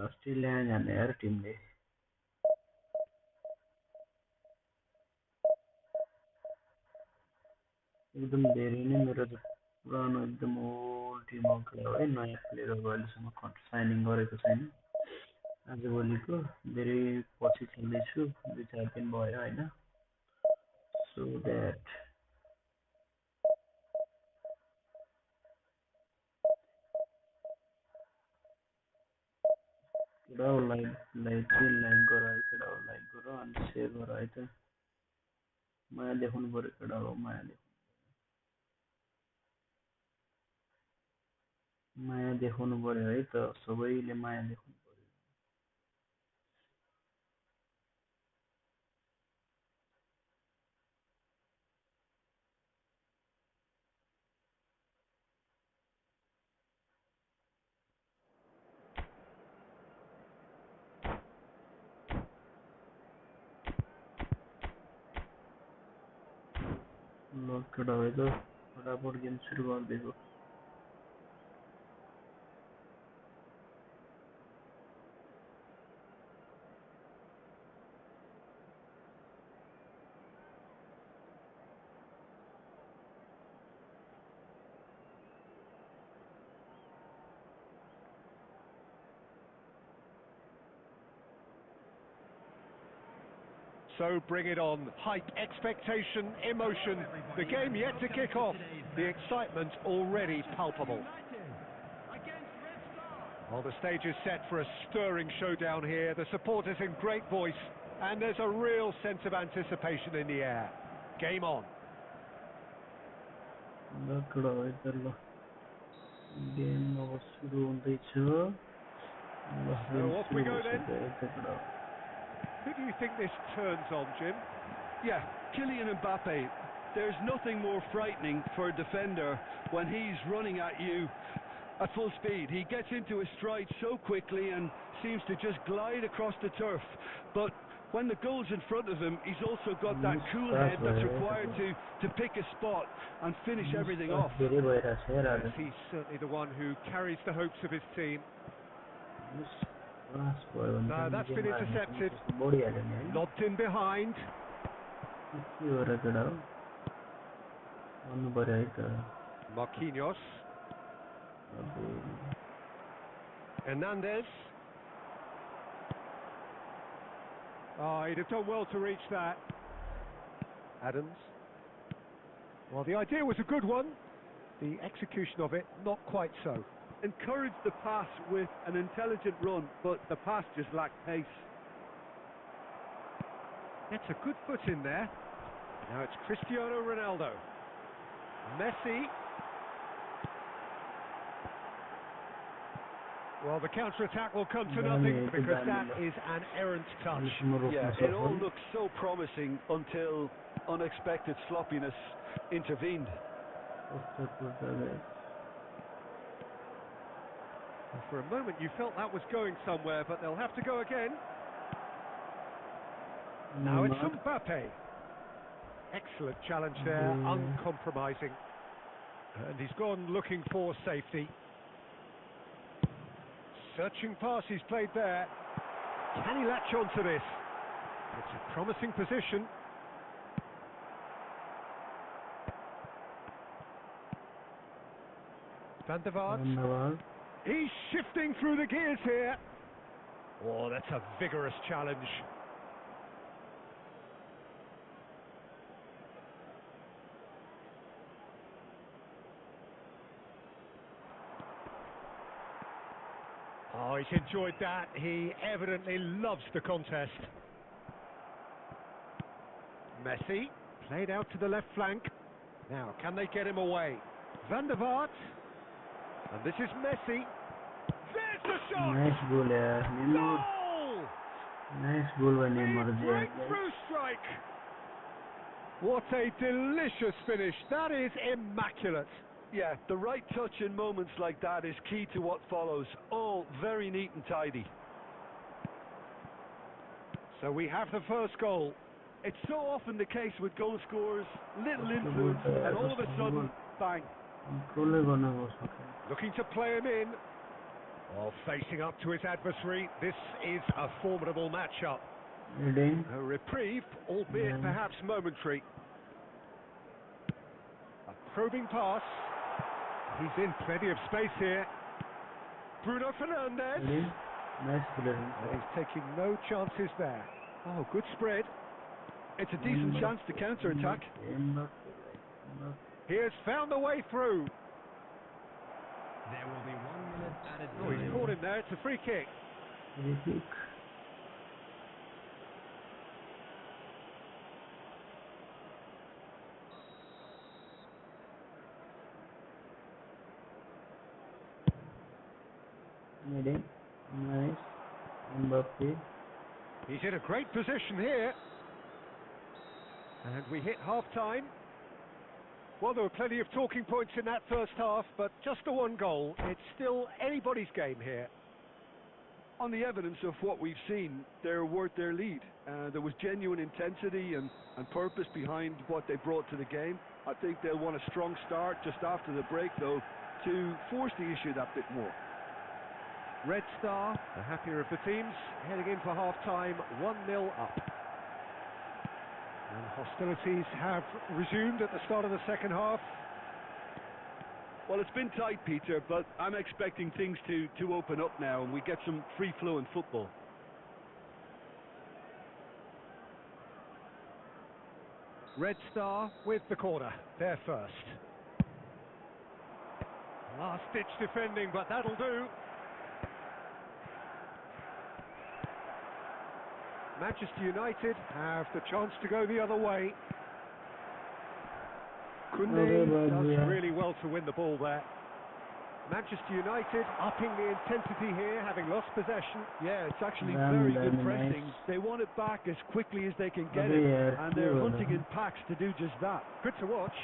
अस्ट्रेलिया जाने यार टिमले. एकदम धेरै नै मेरो पुरानो एकदम ओल्ड टिमको खेला हो है. नयाँ प्लेयरहरू अहिलेसम्म साइनिङ गरेको छैन. आजभोलिको धेरै पछि खेल्दैछु. 2-4 दिन भयो होइन. सो द्याट केटा हो लाइक चाहिँ लाइक गर है. केटा हो लाइक गर अनि सेयर गर है त. माया देखाउनु पर्यो केटा हो. माया देखाउनु पर्यो है त. सबैले माया देखाउनु पर्यो. ल केटा हो त फटाफट गेम सुरु गरिदिएको. So bring it on. Hype, expectation, emotion. The game yet to kick off. The excitement already palpable. Well, the stage is set for a stirring showdown here. The supporters in great voice, and there's a real sense of anticipation in the air. Game on. ल केटा हो त ल. Game अब सुरु हुँदैछ. So off we go then. Who do you think this turns on, Jim? Yeah, Kylian Mbappe. There's nothing more frightening for a defender when he's running at you at full speed. He gets into his stride so quickly and seems to just glide across the turf. But when the goal's in front of him, he's also got that cool head that's required to pick a spot and finish everything off. Yes, he's certainly the one who carries the hopes of his team. No, that's been intercepted. Lobbed in behind. Marquinhos. Hernandez. Oh, he'd have done well to reach that. Adams. Well, the idea was a good one. The execution of it, not quite so. Encouraged the pass with an intelligent run, but the pass just lacked pace. Gets a good foot in there. Now it's Cristiano Ronaldo. Messi. Well, the counter-attack will come to nothing because that is an errant touch. Yeah, it all looked so promising until unexpected sloppiness intervened. For a moment you felt that was going somewhere, but they'll have to go again. Now it's Mbappe. Excellent challenge there, uncompromising. And he's gone looking for safety. Searching pass he's played there. Can he latch on to this? It's a promising position. Van der Vaart. He's shifting through the gears here. Oh, that's a vigorous challenge. Oh, he's enjoyed that. He evidently loves the contest. Messi, played out to the left flank. Now, can they get him away? Van der Vaart. And this is Messi. There's the shot! Nice goal, Goal! Nice goal by Neymar. Breakthrough strike! What a delicious finish. That is immaculate. Yeah, the right touch in moments like that is key to what follows. All very neat and tidy. So we have the first goal. It's so often the case with goal scorers, little influence, and all of a sudden, bang. Looking to play him in. While facing up to his adversary, this is a formidable matchup. A reprieve, albeit perhaps momentary. A probing pass. He's in plenty of space here. Bruno Fernandes. He's taking no chances there. Oh, good spread. It's a decent chance to counter-attack. He has found a way through. There will be 1 minute added. Oh, he's caught him there. It's a free kick. Nice. Mbappe. He's in a great position here. And we hit half-time. Well, there were plenty of talking points in that first half, but just the one goal. It's still anybody's game here. On the evidence of what we've seen, they're worth their lead. There was genuine intensity and purpose behind what they brought to the game. I think they'll want a strong start just after the break, though, to force the issue that bit more. Red Star, the happier of the teams, heading in for half-time, 1-0 up. And hostilities have resumed at the start of the second half. Well, it's been tight, Peter, but I'm expecting things to open up now and we get some free-flowing football. Red Star with the corner, they're first. Last-ditch defending, but that'll do. Manchester United have the chance to go the other way. Koundé does really well to win the ball there. Manchester United upping the intensity here, having lost possession. Yeah, it's actually very good pressing. They want it back as quickly as they can get it, and they're hunting in packs to do just that. Good to watch.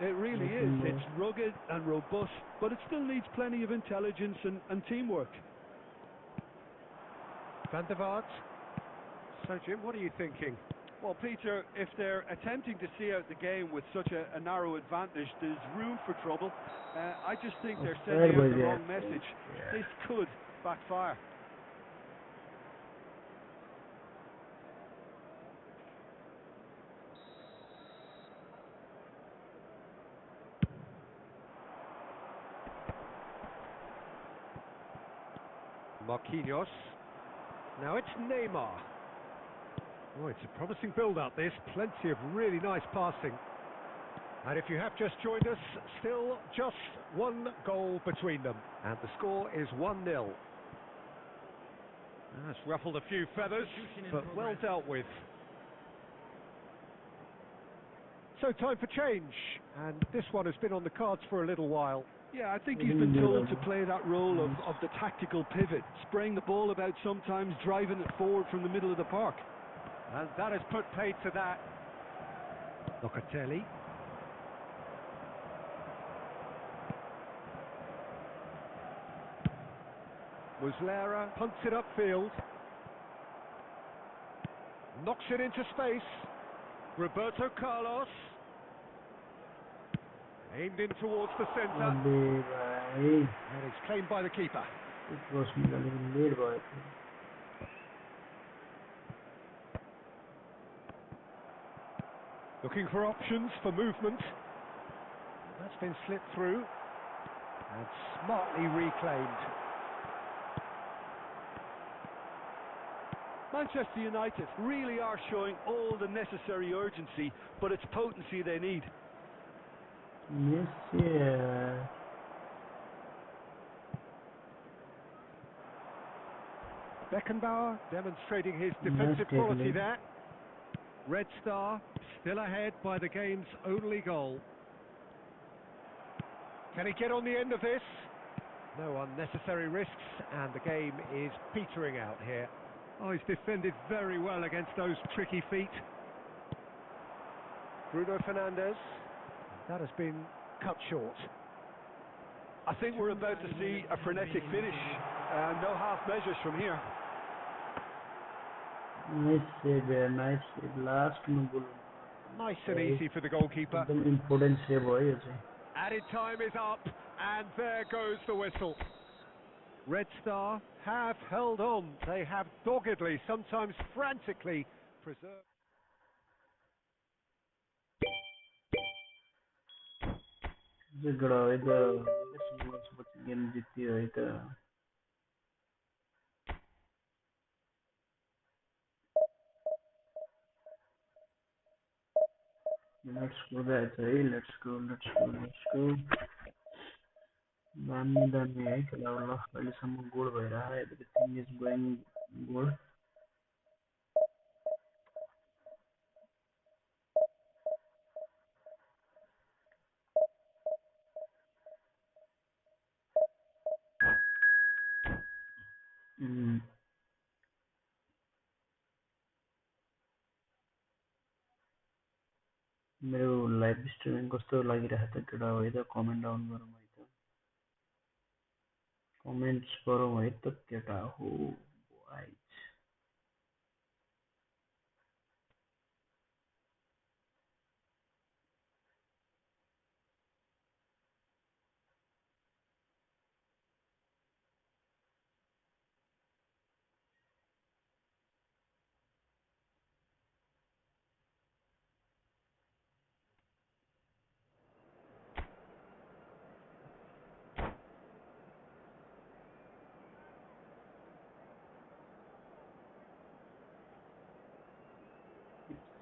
It really is. It's rugged and robust, but it still needs plenty of intelligence and teamwork. Van der Vaart. So, Jim, what are you thinking? Well, Peter, if they're attempting to see out the game with such a narrow advantage, there's room for trouble. I just think they're sending out the wrong message. This could backfire. Marquinhos. Now it's Neymar. Oh, it's a promising build-up, this. Plenty of really nice passing. And if you have just joined us, still just one goal between them. And the score is 1-0. That's ruffled a few feathers, but well dealt with. So time for change. And this one has been on the cards for a little while. Yeah, I think he's been told to play that role of the tactical pivot, spraying the ball about sometimes, driving it forward from the middle of the park. And that has put paid to that. Locatelli. Muslera punts it upfield. Knocks it into space. Roberto Carlos. Aimed in towards the centre. And it's claimed by the keeper. It was made by it. Looking for options for movement. That's been slipped through. And smartly reclaimed. Manchester United really are showing all the necessary urgency, but it's potency they need. Beckenbauer demonstrating his defensive quality there. Red Star still ahead by the game's only goal. Can he get on the end of this? No unnecessary risks, and the game is petering out here. Oh, he's defended very well against those tricky feet. Bruno Fernandes. That has been cut short. I think we're about to see a frenetic finish. No half measures from here. Nice save there, nice save. Last goal. Nice and easy for the goalkeeper. Important save. Added time is up, and there goes the whistle. Red Star have held on. They have doggedly, sometimes frantically, preserved. Let's go that way. Let's go. Dami है खेला वाला अहिलेसम्म गोल भइरहेको everything is going good. मेरो live streaming कस्तो लागिरहेको छ केटा हो है त कमेन्ट डाउन गरौँ है त कमेन्ट्स गरौँ है त केटा हो गाइस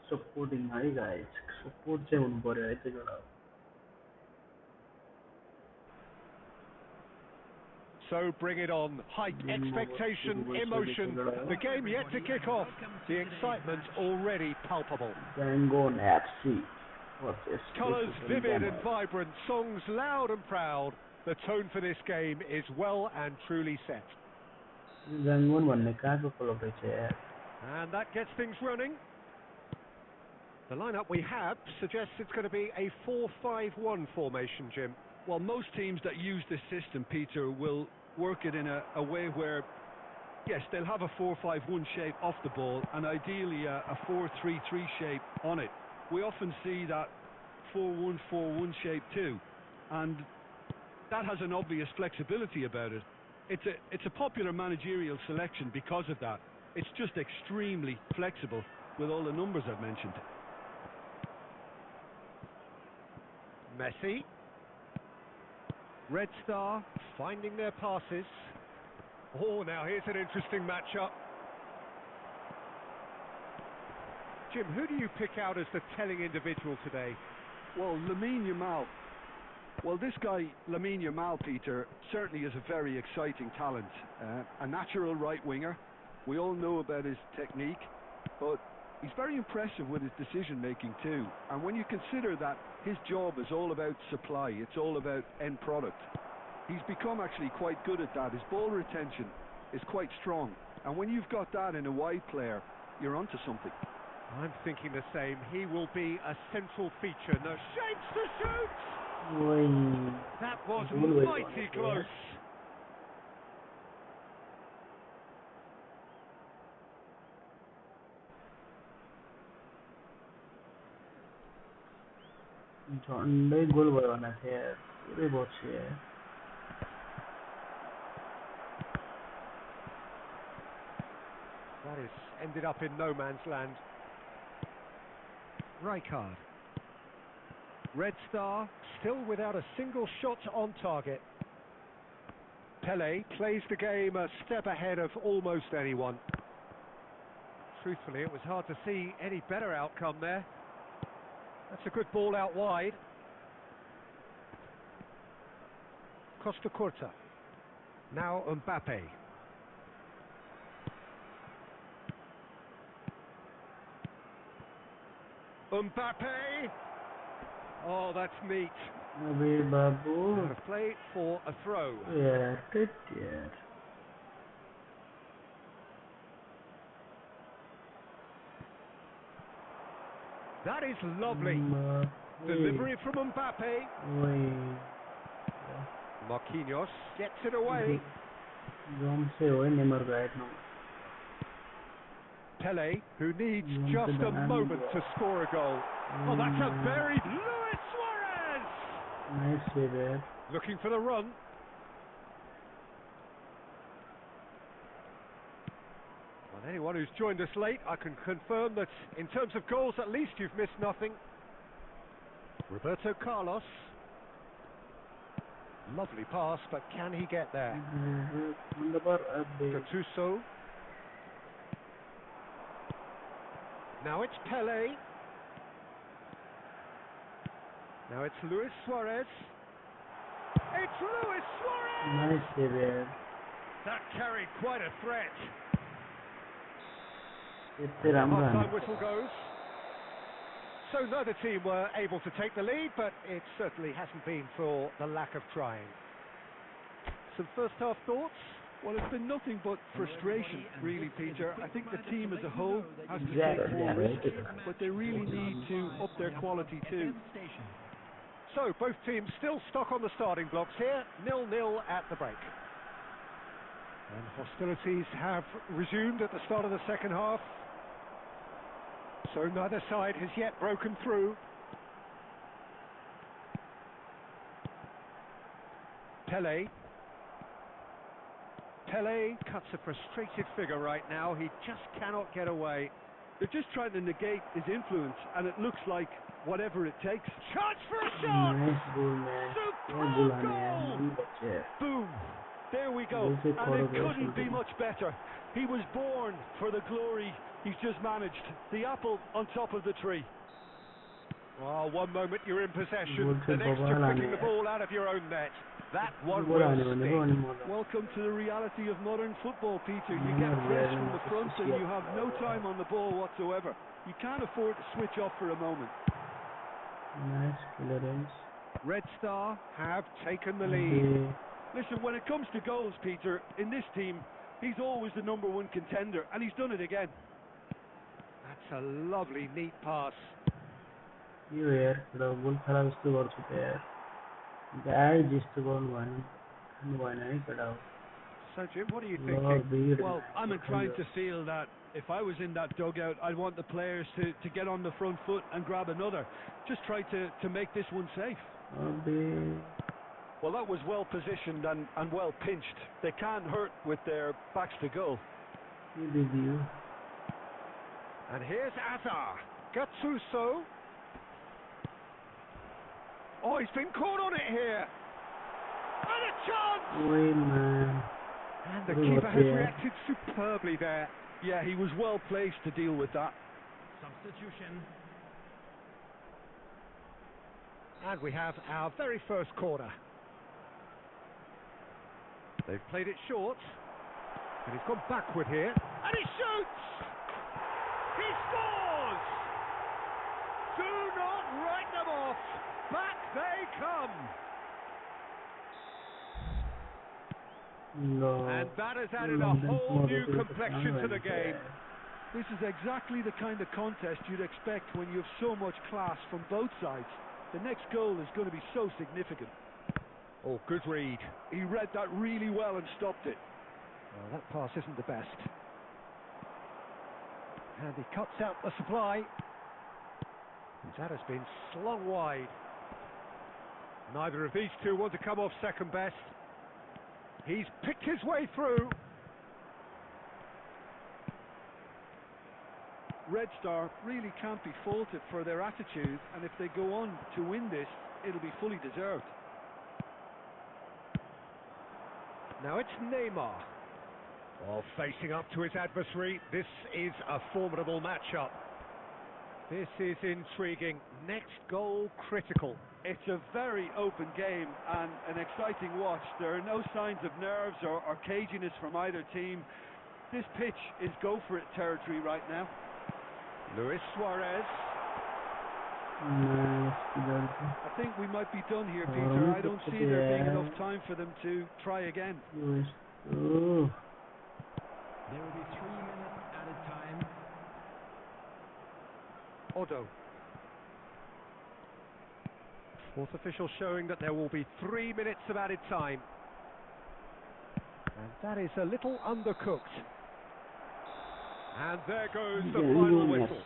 supporting है guys support चाहिँ हुनु पर्यो है त केटा So bring it on. High expectation, emotion. The game yet to kick off. The excitement already palpable. Yangon FC. Colours vivid and vibrant, songs loud and proud. The tone for this game is well and truly set. Yangon भन्ने कहाँको club रहेछ यार And that gets things running. The lineup we have suggests it's going to be a 4-5-1 formation, Jim. Well, most teams that use this system, Peter, will work it in a way where, yes, they'll have a 4-5-1 shape off the ball and ideally a 4-3-3 shape on it. We often see that 4-1-4-1 shape too, and that has an obvious flexibility about it. It's a popular managerial selection because of that. It's just extremely flexible with all the numbers I've mentioned. Messi. Red Star finding their passes. Oh, now here's an interesting matchup. Jim, who do you pick out as the telling individual today? Well, Lamine Yamal. Well, this guy, Lamine Yamal, Peter, certainly is a very exciting talent. A natural right winger. We all know about his technique, but he's very impressive with his decision making too. And when you consider that his job is all about supply, it's all about end product, he's become actually quite good at that. His ball retention is quite strong. And when you've got that in a wide player, you're onto something. I'm thinking the same. He will be a central feature. No shapes to shoot! That was mighty close. झन्डै गोल भयो भने थियो यार पुरै बच्यो यार That has ended up in no man's land. Rijkaard. Red Star still without a single shot on target. Pele plays the game a step ahead of almost anyone. Truthfully, it was hard to see any better outcome there. That's a good ball out wide. Costa Curta. Now Mbappe. Mbappe! Oh, that's neat. Maybe Babu. Out of play for a throw. Yeah, good, yeah. That is lovely. Delivery from Mbappe. Marquinhos gets it away. Pele, who needs just a moment to score a goal. Oh, that's a very... Luis Suarez! Nice save there. Looking for the run. Well, anyone who's joined us late, I can confirm that in terms of goals, at least you've missed nothing. Roberto Carlos. Lovely pass, but can he get there? Gattuso. Now it's Pele. Now it's Luis Suarez. It's Luis Suarez! Nice save there. That carried quite a threat. Half-time whistle goes. So neither team were able to take the lead, but it certainly hasn't been for the lack of trying. Some first half thoughts? Well, it's been nothing but frustration, really, Peter. I think the team as a whole has to take more risks, but they really need to up their quality too. So, both teams still stuck on the starting blocks here, 0-0 at the break. And hostilities have resumed at the start of the second half. So neither side has yet broken through. Pele. Pele cuts a frustrated figure right now. He just cannot get away. They're just trying to negate his influence, and it looks like whatever it takes. Chance for a shot! Nice goal, man. Superb goal! Boom! There we go. And it couldn't be much better. He was born for the glory he's just managed. The apple on top of the tree. Well, one moment you're in possession, the next you're picking the ball out of your own net. That one will sting. Welcome to the reality of modern football, Peter. You get pressed from the front and you have no time on the ball whatsoever. You can't afford to switch off for a moment. Nice clearance. Red Star have taken the lead. Listen, when it comes to goals, Peter, in this team, he's always the #1 contender, and he's done it again. That's a lovely, neat pass. यो यार एउटा गोल खेला जस्तो गर्छु त यार गाई जस्तो गर्नु भएन खानु भएन है केटा हो So Jim, what are you thinking? Well, I'm inclined to feel that if I was in that dugout, I'd want the players to get on the front foot and grab another. Just try to make this one safe. Well, that was well positioned and well pinched. They can't hurt with their backs to goal. And here's Azar. Gattuso. Oh, he's been caught on it here. And a chance! Wait, man. And the keeper has reacted superbly there. Yeah, he was well placed to deal with that. Substitution. And we have our very first corner. They've played it short. And he's gone backward here. And he shoots! He scores! Do not write them off. Back they come. No. And that has added a whole new complexion to the game. This is exactly the kind of contest you'd expect when you have so much class from both sides. The next goal is going to be so significant. Oh, good read. He read that really well and stopped it. Well, that pass isn't the best. And he cuts out the supply. That has been slung wide. Neither of these two want to come off second best. He's picked his way through. Red Star really can't be faulted for their attitude, and if they go on to win this, it'll be fully deserved. Now it's Neymar. While facing up to his adversary, this is a formidable matchup. This is intriguing. Next goal critical. It's a very open game and an exciting watch. There are no signs of nerves or caginess from either team. This pitch is go-for-it territory right now. Luis Suarez. I think we might be done here, Peter. I don't see there being enough time for them to try again. There will be 3 minutes added time. Odo. Fourth official showing that there will be 3 minutes of added time. And that is a little undercooked. And there goes the final whistle.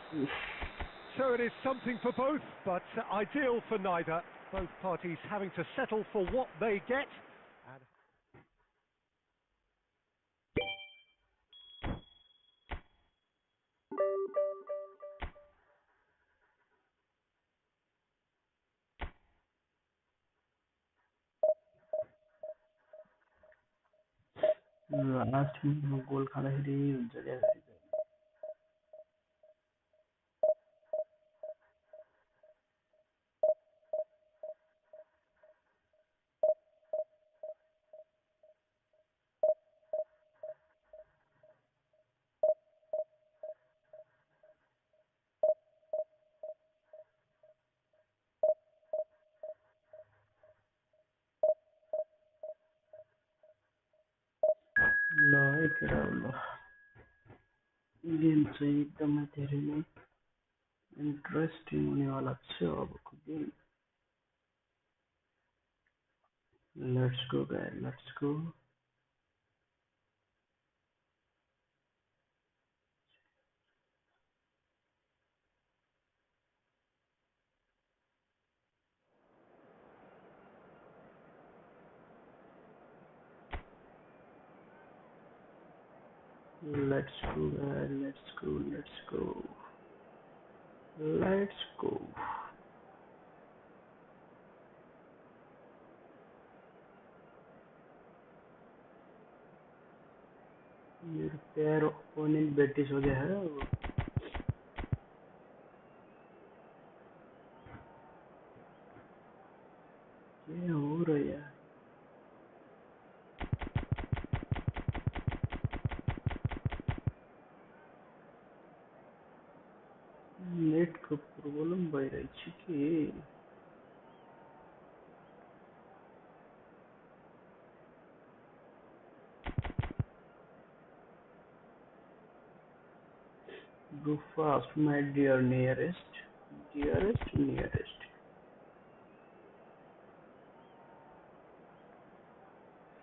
So it is something for both, but ideal for neither. Both parties having to settle for what they get. Last मिनिटमा goal खाँदाखेरि हुन्छ क्या ल है केटा ल game चाहिँ एकदमै धेरै नै इन्ट्रेस्टिङ हुनेवाला छ अबको game let's go guys let's go Let's go, guys. Let's go. Let's go. Let's go. मेरे पैर ओपोनेंट ब्रिटिश हो गया है क्या हो रहा है नेट को प्रॉब्लम भइरहेछ कि go fast my dear nearest Nearest.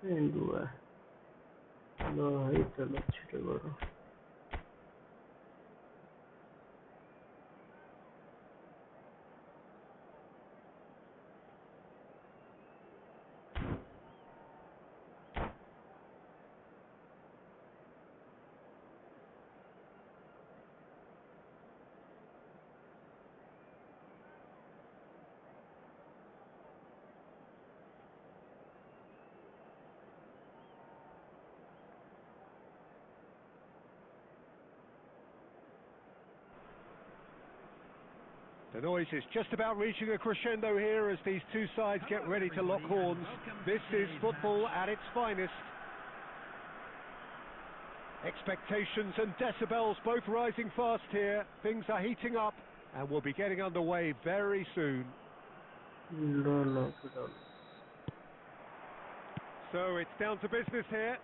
Send हुआ लो है चलो छिटो करो The noise is just about reaching a crescendo here as these two sides get ready to lock horns. This is football at its finest. Expectations and decibels both rising fast here. Things are heating up and we'll be getting underway very soon. So it's down to business here.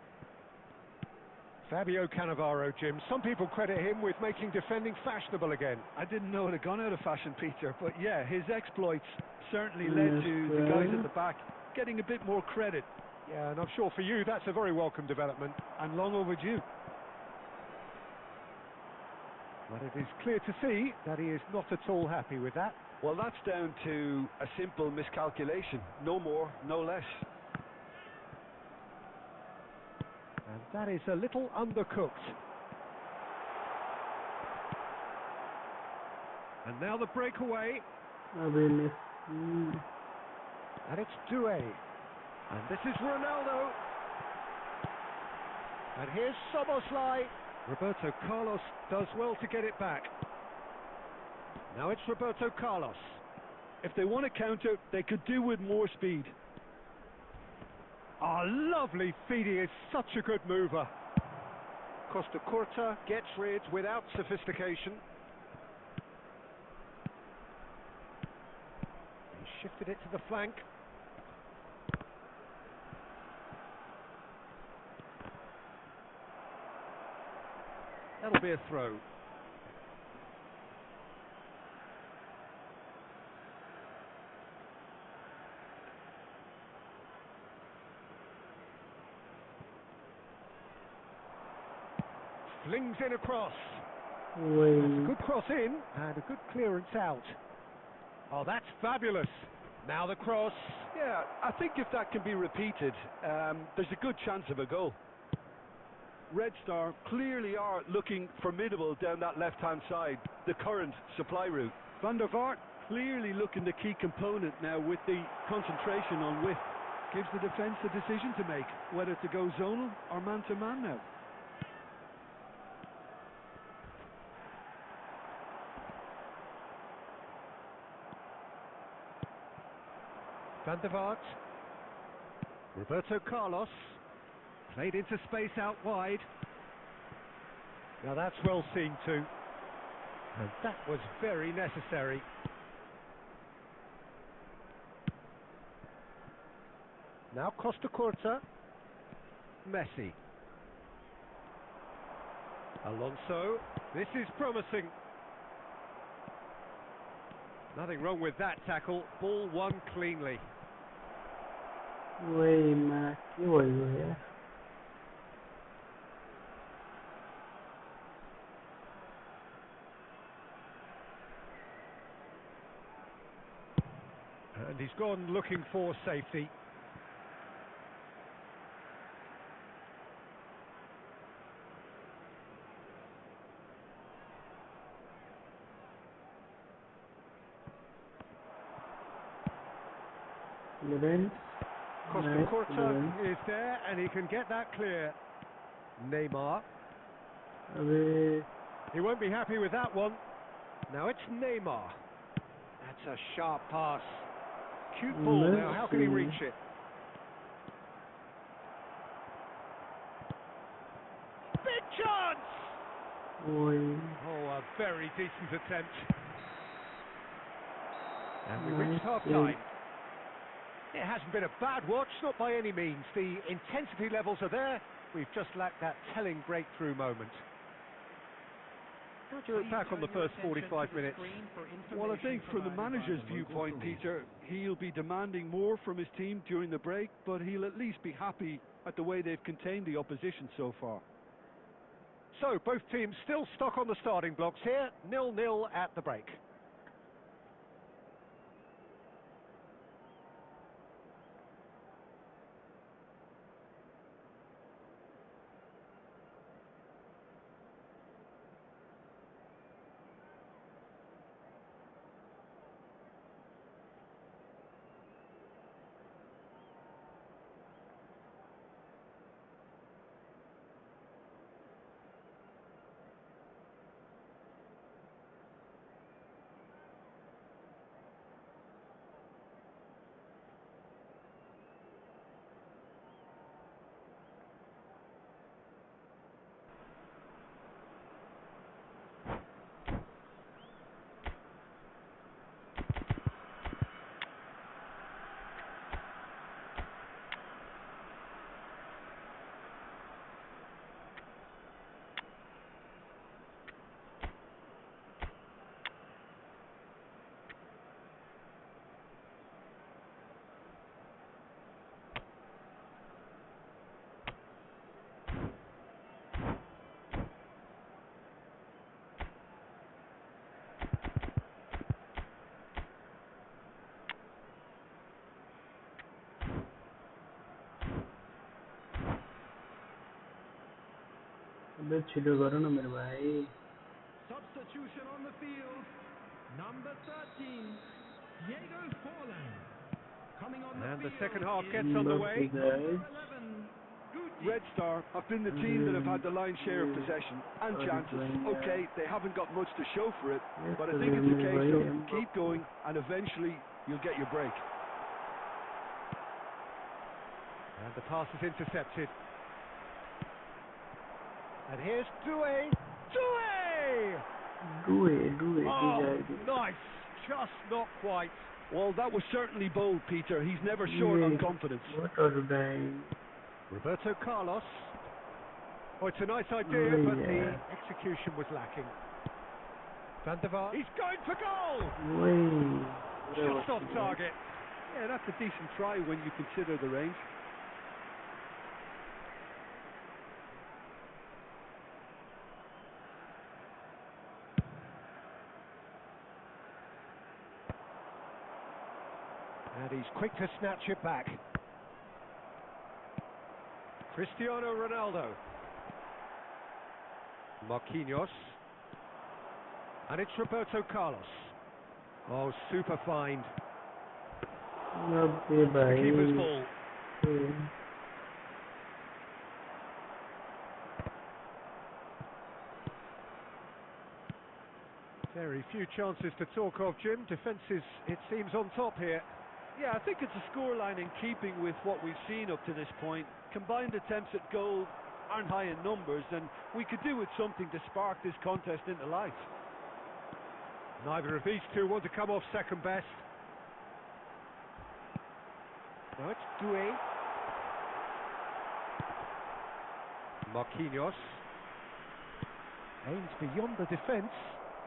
Fabio Cannavaro, Jim. Some people credit him with making defending fashionable again. I didn't know it had gone out of fashion, Peter, but yeah, his exploits certainly led to the guys at the back getting a bit more credit. Yeah, and I'm sure for you that's a very welcome development. And long overdue. But it is clear to see that he is not at all happy with that. Well, that's down to a simple miscalculation. No more, no less. And that is a little undercooked. And now the breakaway. And it's Doué. And this is Ronaldo. And here's Soboslai. Roberto Carlos does well to get it back. Now it's Roberto Carlos. If they want to counter, they could do with more speed. Ah, lovely feed. He is such a good mover. Costa Curta gets rid without sophistication. He shifted it to the flank. That'll be a throw. Flings in a cross. That's a good cross in and a good clearance out. Oh, that's fabulous. Now the cross. Yeah, I think if that can be repeated, there's a good chance of a goal. Red Star clearly are looking formidable down that left-hand side, the current supply route. Van der Vaart clearly looking the key component now with the concentration on width. Gives the defence the decision to make, whether to go zonal or man-to-man now. Van der Vaart. Roberto Carlos. Played into space out wide. Now that's well seen too. And that was very necessary. Now Costa Curta. Messi. Alonso. This is promising. Nothing wrong with that tackle. Ball won cleanly. And he's gone looking for safety. Costa Curta is there and he can get that clear. Neymar. He won't be happy with that one. Now it's Neymar. That's a sharp pass. Cute ball now, how can he reach it? Big chance! Oh, a very decent attempt. And we reached half-time. It hasn't been a bad watch, not by any means. The intensity levels are there. We've just lacked that telling breakthrough moment. How do you look back on the first 45 minutes? Well, I think from the manager's viewpoint, Peter, he'll be demanding more from his team during the break, but he'll at least be happy at the way they've contained the opposition so far. So, both teams still stuck on the starting blocks here, 0-0 at the break. Substitution on the field. Number 13, Diego Forlan. Coming on the And field. the second half gets underway. Number 11, Guti. Red Star have been the team that have had the lion's share of possession and chances. Okay, they haven't got much to show for it, but I think it's a case of keep going and eventually you'll get your break. And the pass is intercepted. And here's Doué. Doué! Oh, nice. Just not quite. Well, that was certainly bold, Peter. He's never short on confidence. Roberto Carlos. Oh, it's a nice idea, but the execution was lacking. Van der Vaart. He's going for goal! Just on target. Yeah, that's a decent try when you consider the range. And he's quick to snatch it back. Cristiano Ronaldo. Marquinhos. And it's Roberto Carlos. Oh, super find. The keeper's ball. Very few chances to talk of, Jim. Defences, it seems, on top here. Yeah, I think it's a scoreline in keeping with what we've seen up to this point. Combined attempts at goal aren't high in numbers, and we could do with something to spark this contest into life. Neither of these two want to come off second best. Now it's Doué. Marquinhos. Aims beyond the defence.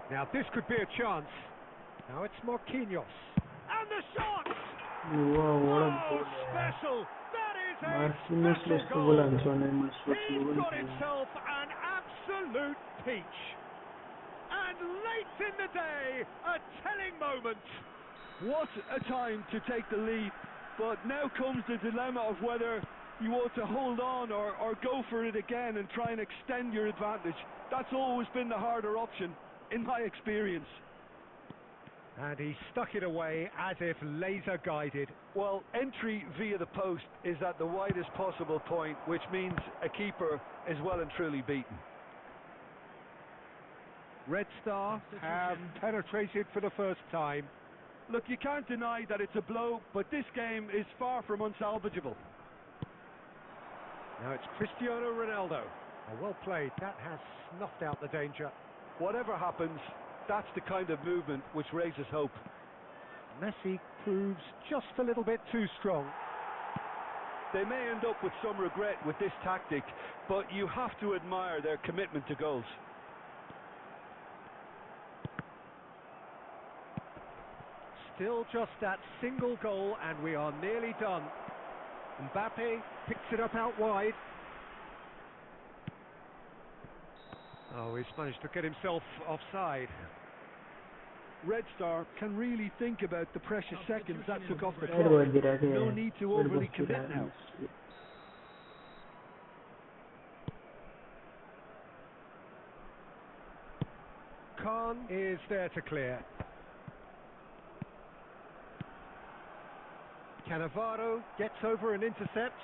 Now this could be a chance. Now it's Marquinhos. And the shot! Wow, special! That is a Marquinhos special goal! He's got himself an absolute peach. And late in the day, a telling moment. What a time to take the lead, but now comes the dilemma of whether you want to hold on or go for it again and try and extend your advantage. That's always been the harder option, in my experience. And he stuck it away as if laser guided. Well, entry via the post is at the widest possible point, which means a keeper is well and truly beaten. Red Star have penetrated for the first time. Look, you can't deny that it's a blow, but this game is far from unsalvageable. Now it's Cristiano Ronaldo. Oh, well played. That has snuffed out the danger. Whatever happens, that's the kind of movement which raises hope. Messi proves just a little bit too strong. They may end up with some regret with this tactic, but you have to admire their commitment to goals. Still just that single goal and we are nearly done. Mbappe picks it up out wide. Oh, he's managed to get himself offside. Red Star can really think about the precious seconds that took off the Side clock. board dira ke No need to overly Side commit now. Khan is there to clear. Cannavaro gets over and intercepts.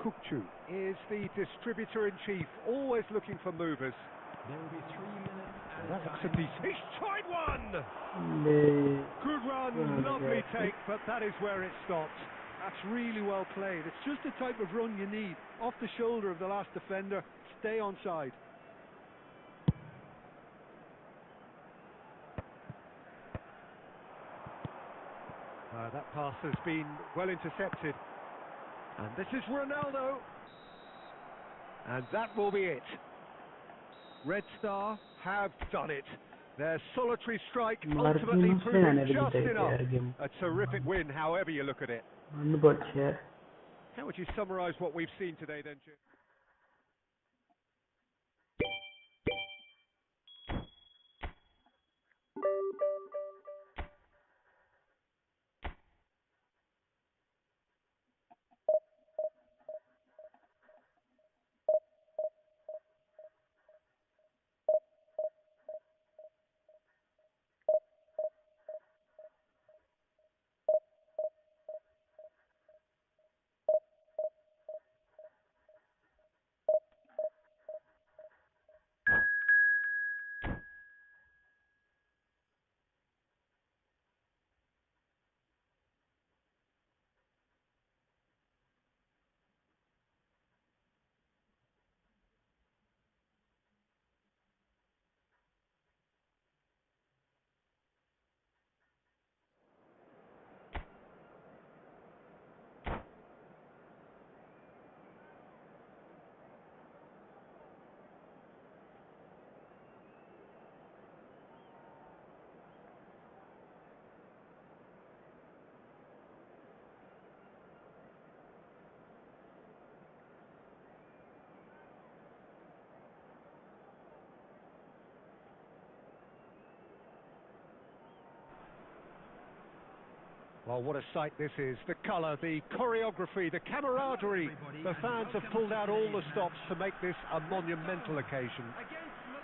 Kukcu is the distributor-in-chief, always looking for movers. There will be 3 minutes That added looks a time. piece. He's tried one! They Good run, lovely take, but that is where it stops. That's really well played. It's just the type of run you need. Off the shoulder of the last defender, stay onside. That pass has been well intercepted. And this is Ronaldo. And that will be it. Red Star have done it. Their solitary strike ultimately proving just enough. A terrific win, however you look at it. How would you summarise what we've seen today then, Jim? Well, what a sight this is. The colour, the choreography, the camaraderie. The fans have pulled out all the stops to make this a monumental occasion. Against Milan.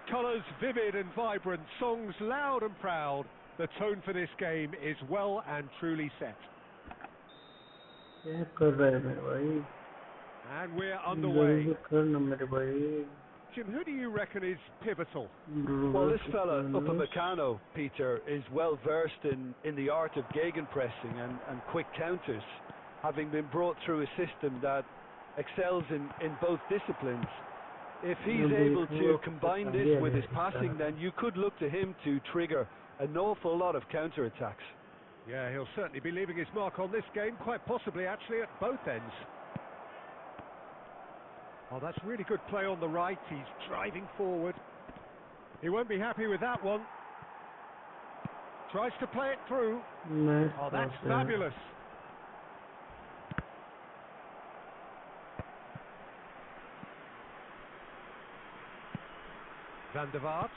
Colours vivid and vibrant, songs loud and proud. The tone for this game is well and truly set. And we're underway. Jim, who do you reckon is pivotal? Well, this fella, Upamecano, Peter, is well versed in the art of gegenpressing and quick counters, having been brought through a system that excels in both disciplines. If he's able to combine this with his passing, then you could look to him to trigger an awful lot of counter-attacks. Yeah, he'll certainly be leaving his mark on this game, quite possibly actually at both ends. Oh, that's really good play on the right. He's driving forward. He won't be happy with that one. Tries to play it through. Oh, that's fabulous. Van der Vaart.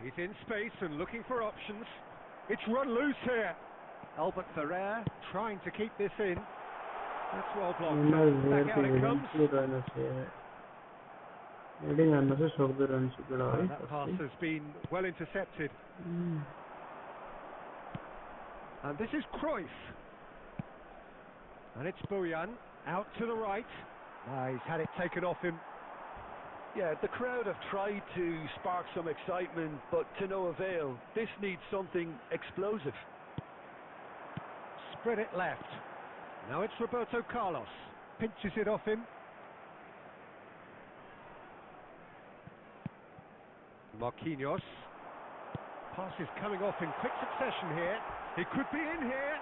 He's in space and looking for options. It's run loose here. Albert Ferrer trying to keep this in. That's well blocked. Back out it comes. That pass has been well intercepted. And this is Cruyff. And it's Bojan out to the right. He's had it taken off him. Yeah, the crowd have tried to spark some excitement, but to no avail. This needs something explosive. Spread it left. Now it's Roberto Carlos. Pinches it off him. Marquinhos. Pass is coming off in quick succession here. He could be in here.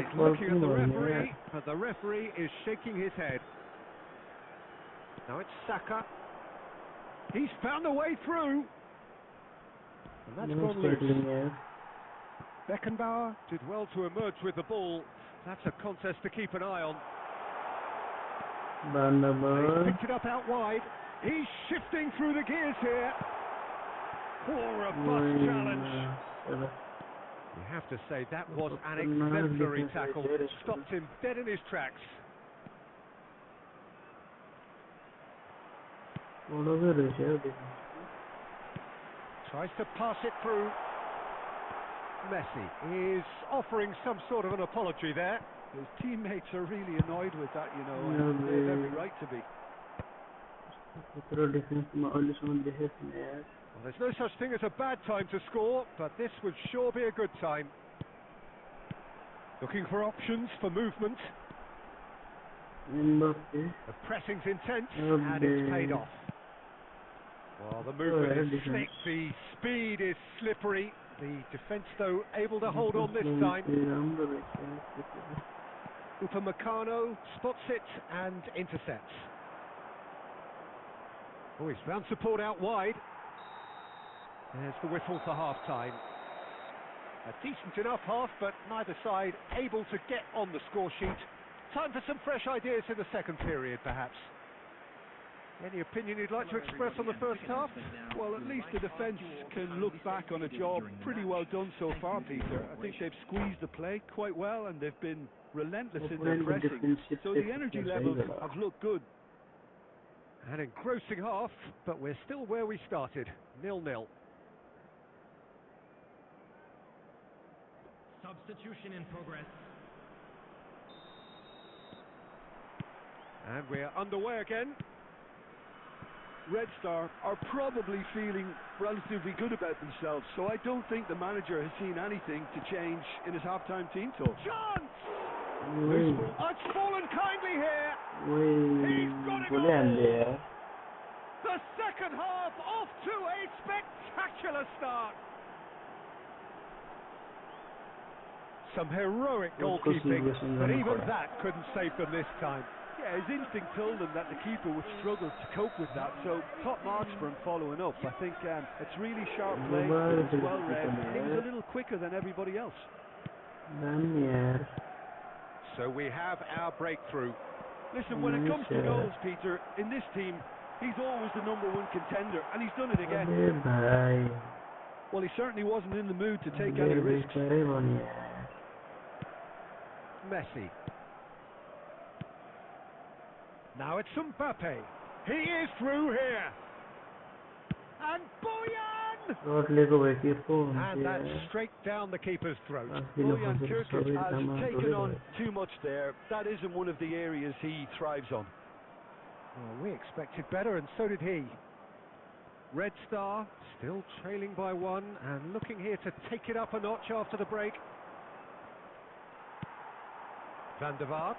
He's looking at the referee, but the referee is shaking his head. Now it's Saka. He's found a way through. And that's gone loose. Beckenbauer did well to emerge with the ball. That's a contest to keep an eye on. He's picked it up out wide. He's shifting through the gears here. Poor a bus challenge. We have to say that was an exemplary tackle. Stopped him dead in his tracks. Tries to pass it through. Messi is offering some sort of an apology there. His teammates are really annoyed with that, you know, and they have every right to be. Well, there's no such thing as a bad time to score, but this would sure be a good time. Looking for options for movement. The pressing's intense, and it's paid off. Well, the movement is slick, the speed is slippery. The defence, though, able to hold on this time. Upamecano spots it and intercepts. Oh, he's found support out wide. There's the whistle for half-time. A decent enough half, but neither side able to get on the score sheet. Time for some fresh ideas in the second period, perhaps. Any opinion you'd like to express on the first half? Well, at least the defence can look back on a job pretty well done so far, Peter. I think they've squeezed the play quite well and they've been relentless in their pressing. So the energy levels have looked good. An engrossing half, but we're still where we started, 0-0. Substitution in progress. And we're underway again. Red Star are probably feeling relatively good about themselves, so I don't think the manager has seen anything to change in his half-time team talk. Chance! It's fallen kindly here. He's got it all. The second half off to a spectacular start. Some heroic goalkeeping, but even that couldn't save them this time. Yeah, his instinct told him that the keeper would struggle to cope with that, so top marks for him following up. I think it's really sharp play, it's well read, and he was a little quicker than everybody else. So we have our breakthrough. Listen, when it comes to goals, Peter, in this team, he's always the #1 contender, and he's done it again. Well, he certainly wasn't in the mood to take any risks. Messi. Now it's Mbappe. He is through here. And Boyan! And that's straight down the keeper's throat. Boyan Kirkic has taken on too much there. That isn't one of the areas he thrives on. Well, we expected better, and so did he. Red Star still trailing by 1 and looking here to take it up a notch after the break. Van der Vaart.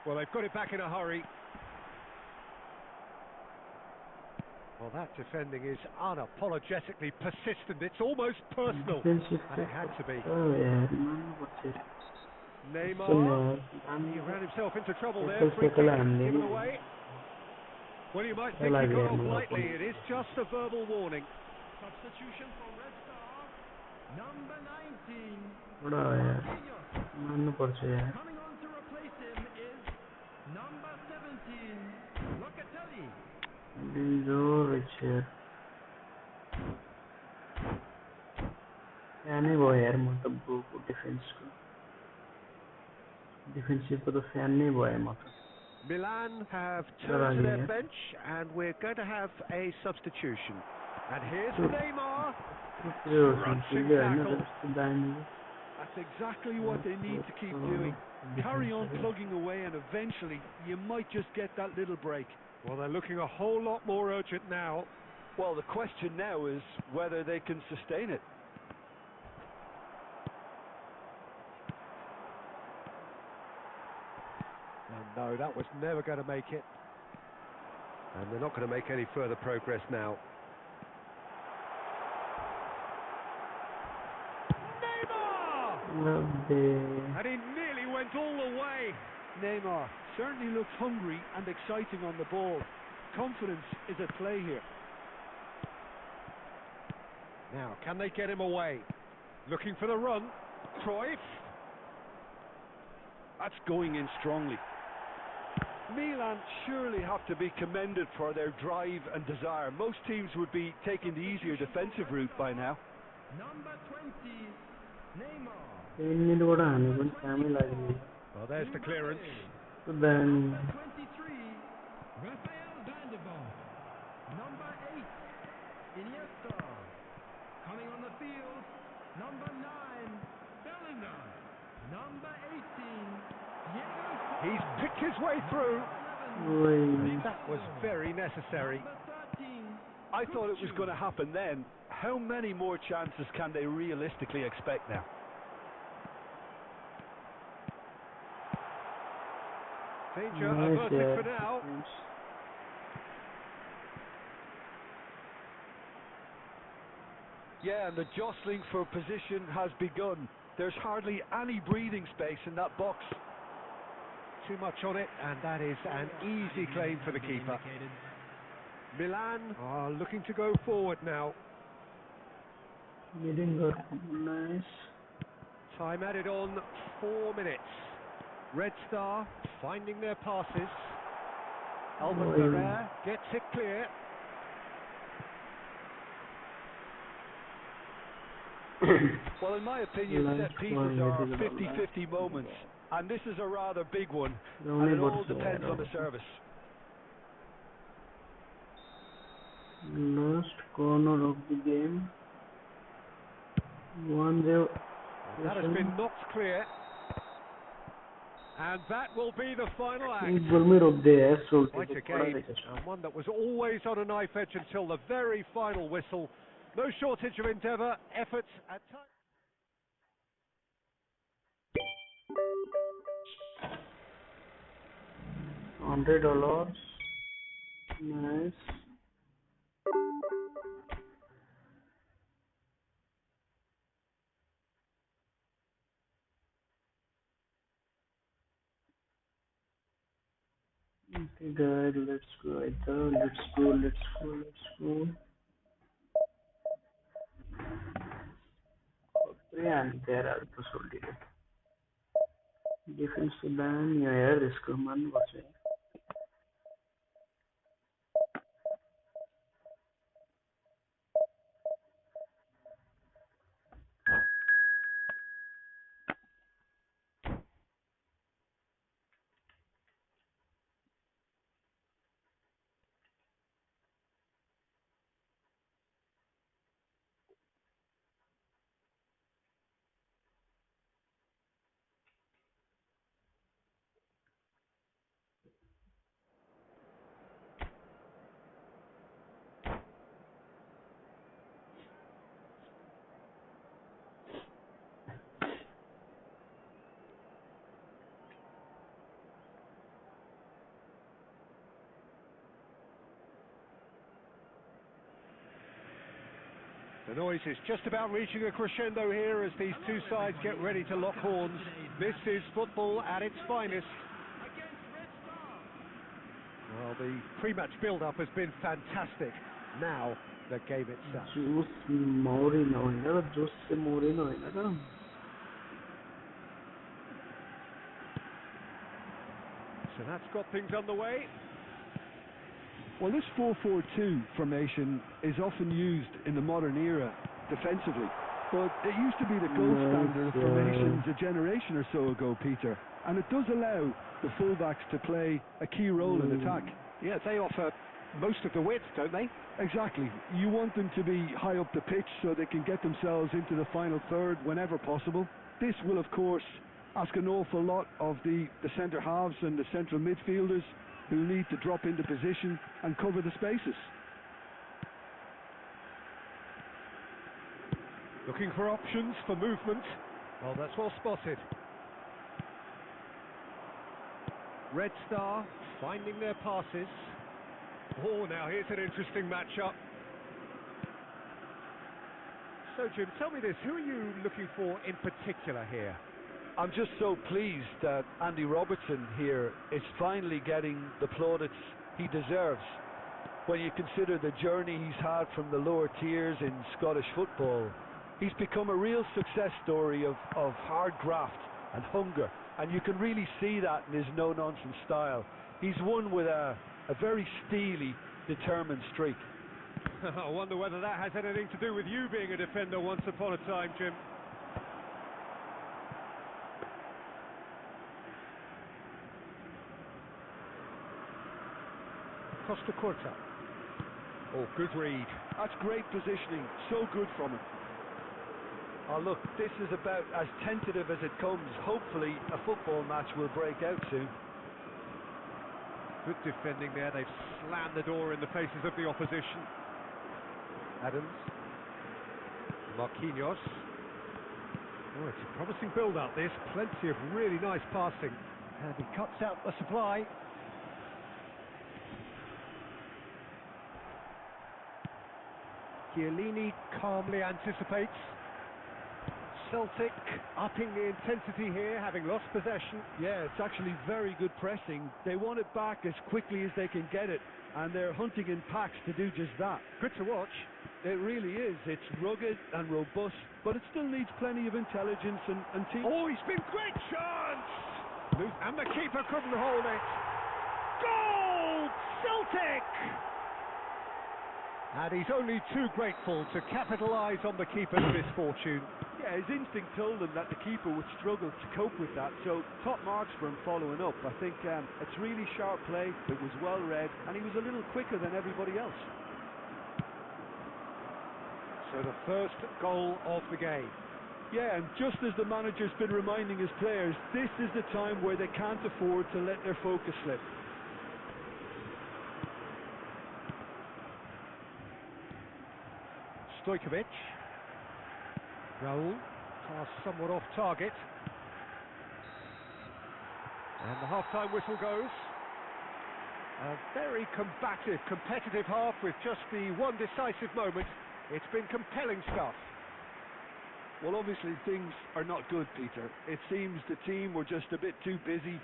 Well, they've got it back in a hurry. Well, that defending is unapologetically persistent. It's almost personal. And it had to be. Neymar. He ran himself into trouble there. Free kick given away. Well, you might think he got off lightly. It is just a verbal warning. Substitution for Red Star. Number 19. Coming on to replace him is number 17, Locatelli. Milan have turned to their bench, and we're going to have a substitution. And here's Neymar. Crunching tackle. That's exactly what they need to keep doing. Carry on plugging away, and eventually you might just get that little break. Well, they're looking a whole lot more urgent now. Well, the question now is whether they can sustain it. No, that was never going to make it. And they're not going to make any further progress now. Neymar! And he nearly went all the way. Neymar certainly looks hungry and exciting on the ball. Confidence is at play here. Now, can they get him away? Looking for the run. Cruyff. That's going in strongly. Milan surely have to be commended for their drive and desire. Most teams would be taking the easier defensive route by now. Number 20, Neymar. Well, there's the clearance. Then 23, Rafael van der Vaart. Number 8, Iniesta. Coming on the field, number 9, Bellingham. Number 18, Diego. He's picked his way through. That was very necessary. Number 13, I thought it was going to happen then. How many more chances can they realistically expect now? Danger averted for now. Yeah, and the jostling for position has begun. There's hardly any breathing space in that box. Too much on it, and that is an easy claim for the keeper. Milan are looking to go forward now. nice. Time added on 4 minutes. Red Star finding their passes. Albert Ferrer gets it clear. Well, in my opinion, set pieces are 50-50 moments, and this is a rather big one, and it all depends on the service. Last corner of the game. 1-0. That has been knocked clear. And that will be the final act. Quite a game, and one that was always on a knife edge until the very final whistle. No shortage of endeavour, efforts at times. $100. Nice. Okay guys, let's go. Let's go. And there are the soldiers. Defense ban, yeah, risk man was it. The noise is just about reaching a crescendo here as these two sides get ready to lock horns. This is football at its finest. Well, the pre-match build-up has been fantastic. Now, the game itself. So that's got things underway. Well, this 4-4-2 formation is often used in the modern era defensively, but it used to be the gold standard of formations a generation or so ago, Peter, and it does allow the fullbacks to play a key role in attack. Yeah, they offer most of the width, don't they? Exactly. You want them to be high up the pitch so they can get themselves into the final third whenever possible. This will, of course, ask an awful lot of the centre halves and the central midfielders, who need to drop into position and cover the spaces. Looking for options for movement. Well, that's well spotted. Red Star finding their passes. Oh, now here's an interesting matchup. So, Jim, tell me this. Who are you looking for in particular here? I'm just so pleased that Andy Robertson here is finally getting the plaudits he deserves. when you consider the journey he's had from the lower tiers in Scottish football. He's become a real success story of hard graft and hunger, and you can really see that in his no-nonsense style. He's won with a very steely, determined streak. I wonder whether that has anything to do with you being a defender once upon a time, Jim. Costa Curta. Oh, good read. That's great positioning, so good from him. Oh look, this is about as tentative as it comes. Hopefully a football match will break out soon. Good defending there, they've slammed the door in the faces of the opposition. Adams. Marquinhos. Oh, it's a promising build-up this, plenty of really nice passing. And he cuts out the supply. Chiellini calmly anticipates. Celtic upping the intensity here, having lost possession. Yeah, it's actually very good pressing. They want it back as quickly as they can get it, and they're hunting in packs to do just that. Good to watch. It really is. It's rugged and robust, but it still needs plenty of intelligence and team. Oh, he's been great chance! And the keeper couldn't hold it. Goal! Celtic! And he's only too grateful to capitalise on the keeper's misfortune. Yeah, his instinct told him that the keeper would struggle to cope with that, so top marks for him following up. I think it's really sharp play, it was well read, and he was a little quicker than everybody else. So the first goal of the game. Yeah, and just as the manager's been reminding his players, this is the time where they can't afford to let their focus slip. Stojkovic. Raul, pass somewhat off target. And the half-time whistle goes. A very combative, competitive half with just the one decisive moment. It's been compelling stuff. Well, obviously things are not good, Peter. It seems the team were just a bit too busy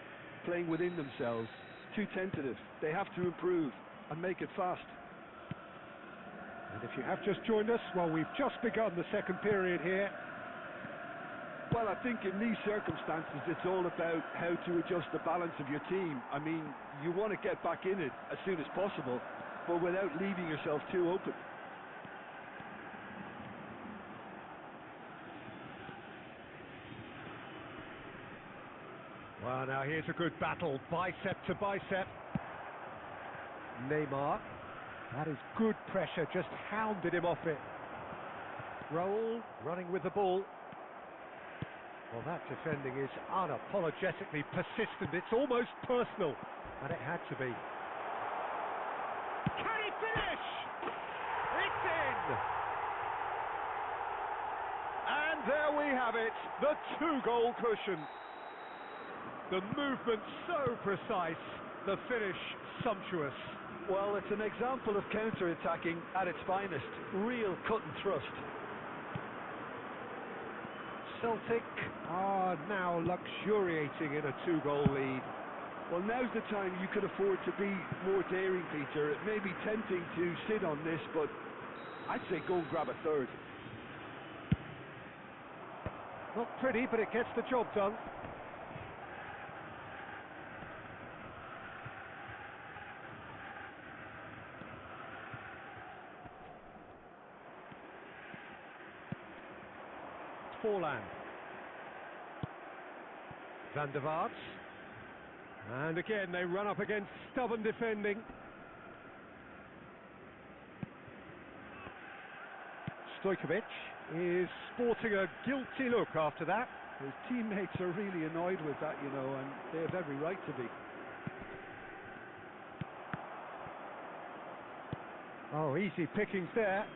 playing within themselves, too tentative. They have to improve and make it fast. And if you have just joined us, well, we've just begun the second period here. Well, I think in these circumstances it's all about how to adjust the balance of your team. I mean, you want to get back in it as soon as possible, but without leaving yourself too open. Well, now here's a good battle, bicep to bicep. Neymar. That is good pressure, just hounded him off it. Raul running with the ball. Well, that defending is unapologetically persistent. It's almost personal, and it had to be. Can he finish? It's in! And there we have it, the two-goal cushion. The movement so precise, the finish sumptuous. Well, it's an example of counter-attacking at its finest. Real cut and thrust. Celtic are now luxuriating in a two-goal lead. Well, now's the time you could afford to be more daring, Peter. It may be tempting to sit on this, but I'd say go and grab a third. Not pretty, but it gets the job done. Forlan. Van der Vaart. And again they run up against stubborn defending. Stojkovic is sporting a guilty look after that. His teammates are really annoyed with that, you know, and they have every right to be. Oh, easy pickings there.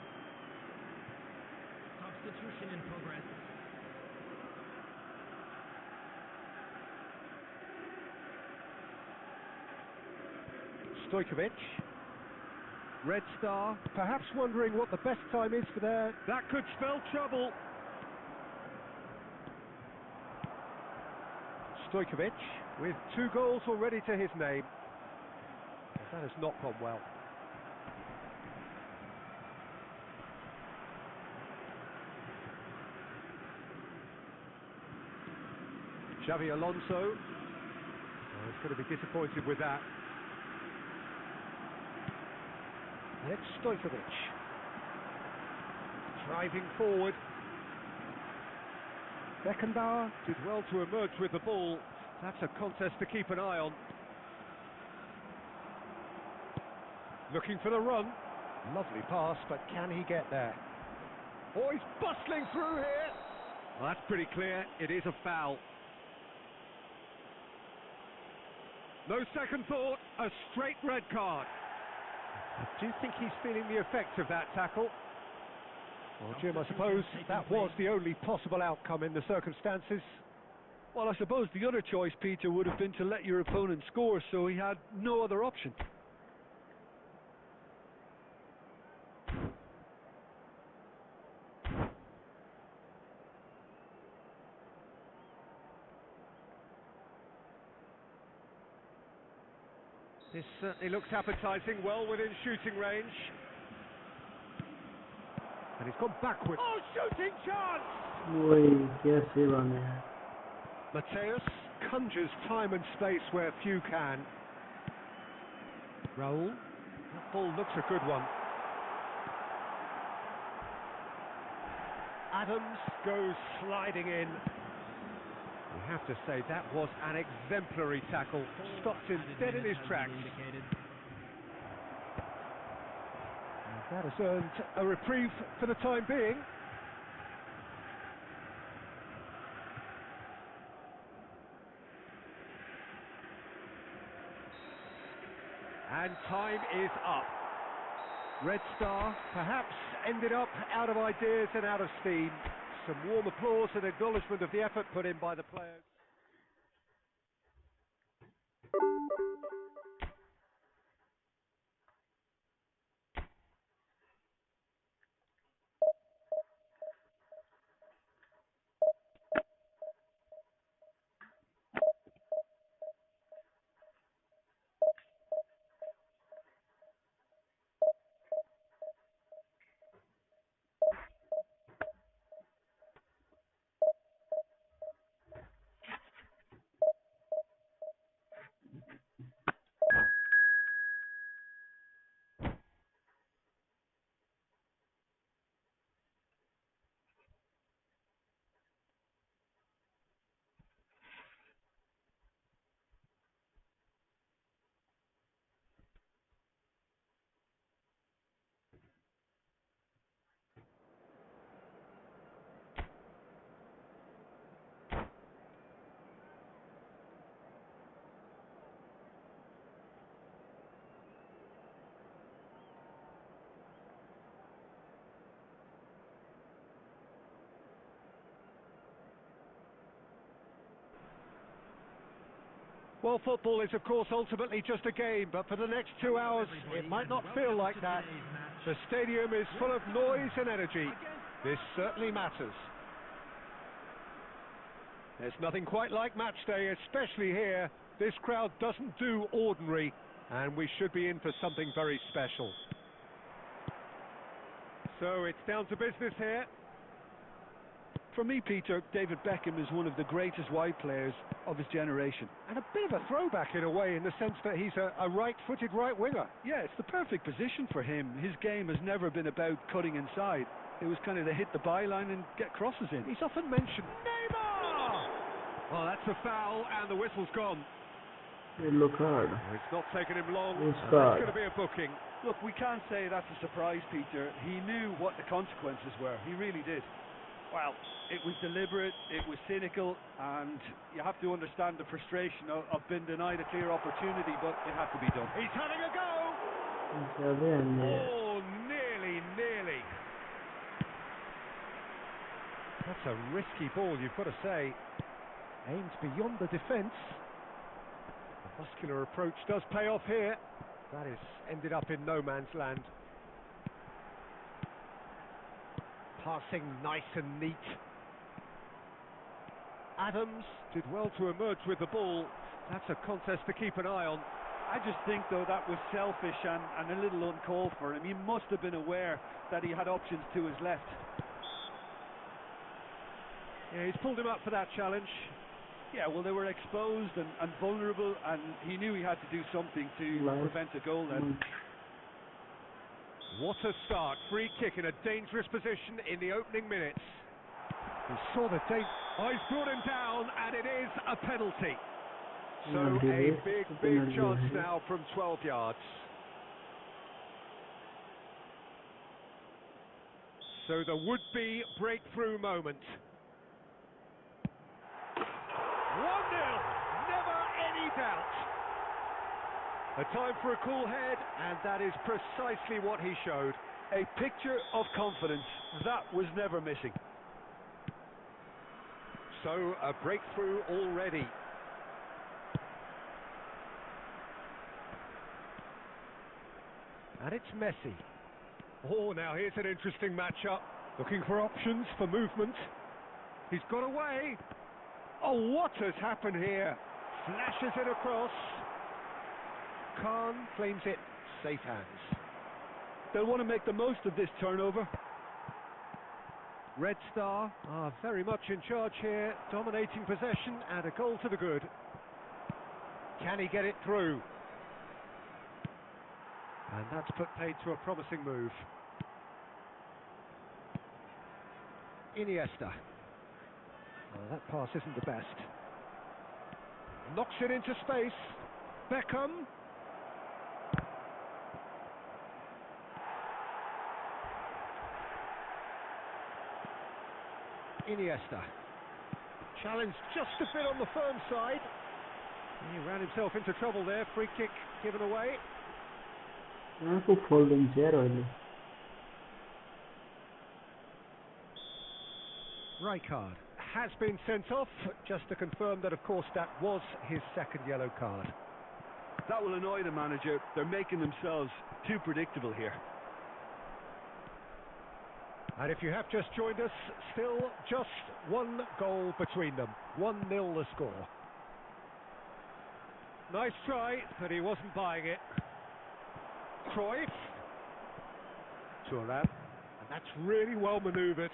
Substitution in progress. Stojkovic. Red Star, perhaps wondering what the best time is for their... That could spell trouble. Stojkovic with 2 goals already to his name. That has not gone well. Xavi Alonso. Oh, he's going to be disappointed with that. And it's Stojkovic. Driving forward. Beckenbauer did well to emerge with the ball. That's a contest to keep an eye on. Looking for the run. Lovely pass, but can he get there? Oh, he's bustling through here. Well, that's pretty clear. It is a foul. No second thought, a straight red card. I do think he's feeling the effects of that tackle. Well, Jim, I suppose that was the only possible outcome in the circumstances. Well, I suppose the other choice, Peter, would have been to let your opponent score, so he had no other option. This certainly looks appetising, well within shooting range. And he's gone backward. Oh, shooting chance! Mateus conjures time and space where few can. Raul. That ball looks a good one. Adams goes sliding in. We have to say that was an exemplary tackle. Stopped him dead in his tracks. That has earned a reprieve for the time being. And time is up. Red Star perhaps ended up out of ideas and out of steam. Some warm applause and acknowledgement of the effort put in by the players. Well, football is, of course, ultimately just a game, but for the next 2 hours, it might not feel like that. The stadium is full of noise and energy. This certainly matters. There's nothing quite like match day, especially here. This crowd doesn't do ordinary, and we should be in for something very special. So it's down to business here. For me, Peter, David Beckham is one of the greatest wide players of his generation. And a bit of a throwback in a way, in the sense that he's a right-footed right winger. Yeah, it's the perfect position for him. His game has never been about cutting inside. It was kind of to hit the byline and get crosses in. He's often mentioned Neymar! Well, that's a foul, and the whistle's gone. Yellow card. It's not taken him long. It's going to be a booking. Look, we can't say that's a surprise, Peter. He knew what the consequences were. He really did. Well, it was deliberate, it was cynical, and you have to understand the frustration of being denied a clear opportunity, but it had to be done. He's having a go! Oh, nearly. That's a risky ball, you've got to say. Aimed beyond the defence. The muscular approach does pay off here. That is ended up in no man's land. Passing nice and neat. Adams did well to emerge with the ball. That's a contest to keep an eye on. I just think, though, that was selfish and a little uncalled for him. He must have been aware that he had options to his left. Yeah, he's pulled him up for that challenge. Yeah, well, they were exposed and vulnerable, and he knew he had to do something to prevent a goal then. What a start. Free kick in a dangerous position in the opening minutes. He saw the danger. Oh, he's brought him down, and it is a penalty. So a big chance now from 12 yards. So the would-be breakthrough moment. 1-0, never any doubt. A time for a cool head, and that is precisely what he showed. A picture of confidence, that was never missing. So a breakthrough already. And it's Messi. Oh, now here's an interesting matchup. Looking for options for movement. He's got away. Oh, what has happened here? Flashes it across. Khan claims it. Safe hands. They'll want to make the most of this turnover. Red Star are very much in charge here, dominating possession and a goal to the good. Can he get it through? And that's put paid to a promising move. Iniesta. Well, that pass isn't the best. Knocks it into space. Beckham. Iniesta. Challenge just a bit on the firm side. He ran himself into trouble there. Free kick given away. Rijkaard has been sent off, just to confirm that, of course, that was his second yellow card. That will annoy the manager. They're making themselves too predictable here. And if you have just joined us, still just one goal between them. 1-0 the score. Nice try, but he wasn't buying it. Cruyff. Thuram. And that's really well manoeuvred.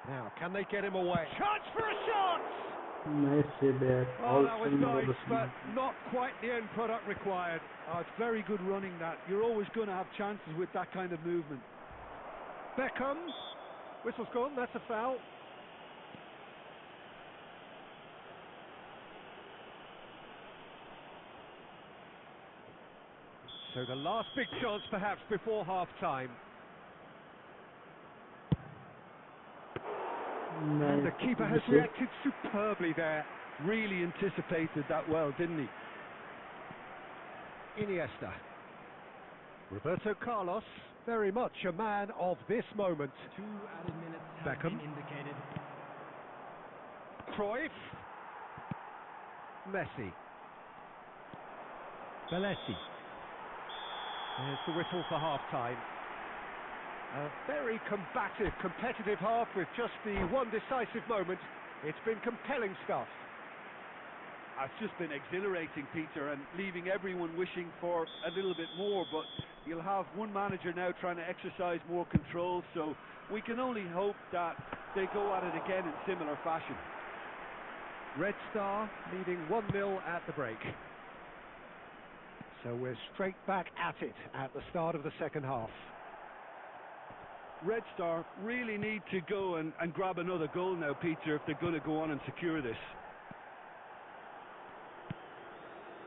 Now, can they get him away? Chance for a shot! Nice save there. Oh, that was nice, but not quite the end product required. Oh, it's very good running, that. You're always going to have chances with that kind of movement. Beckham. Whistle's gone, that's a foul. So the last big chance perhaps before half-time. Nice. And the keeper has reacted superbly there. Really anticipated that well, didn't he? Iniesta. Roberto Carlos, very much a man of this moment. 2 added minutes have Beckham. been indicated. Cruyff. Messi. Belletti. There's the whistle for half-time. A very combative, competitive half with just the one decisive moment. It's been compelling stuff. It's just been exhilarating, Peter, and leaving everyone wishing for a little bit more, but you'll have one manager now trying to exercise more control, so we can only hope that they go at it again in similar fashion. Red Star leading 1-0 at the break. So we're straight back at it at the start of the second half. Red Star really need to go and grab another goal now, Peter, if they're going to go on and secure this.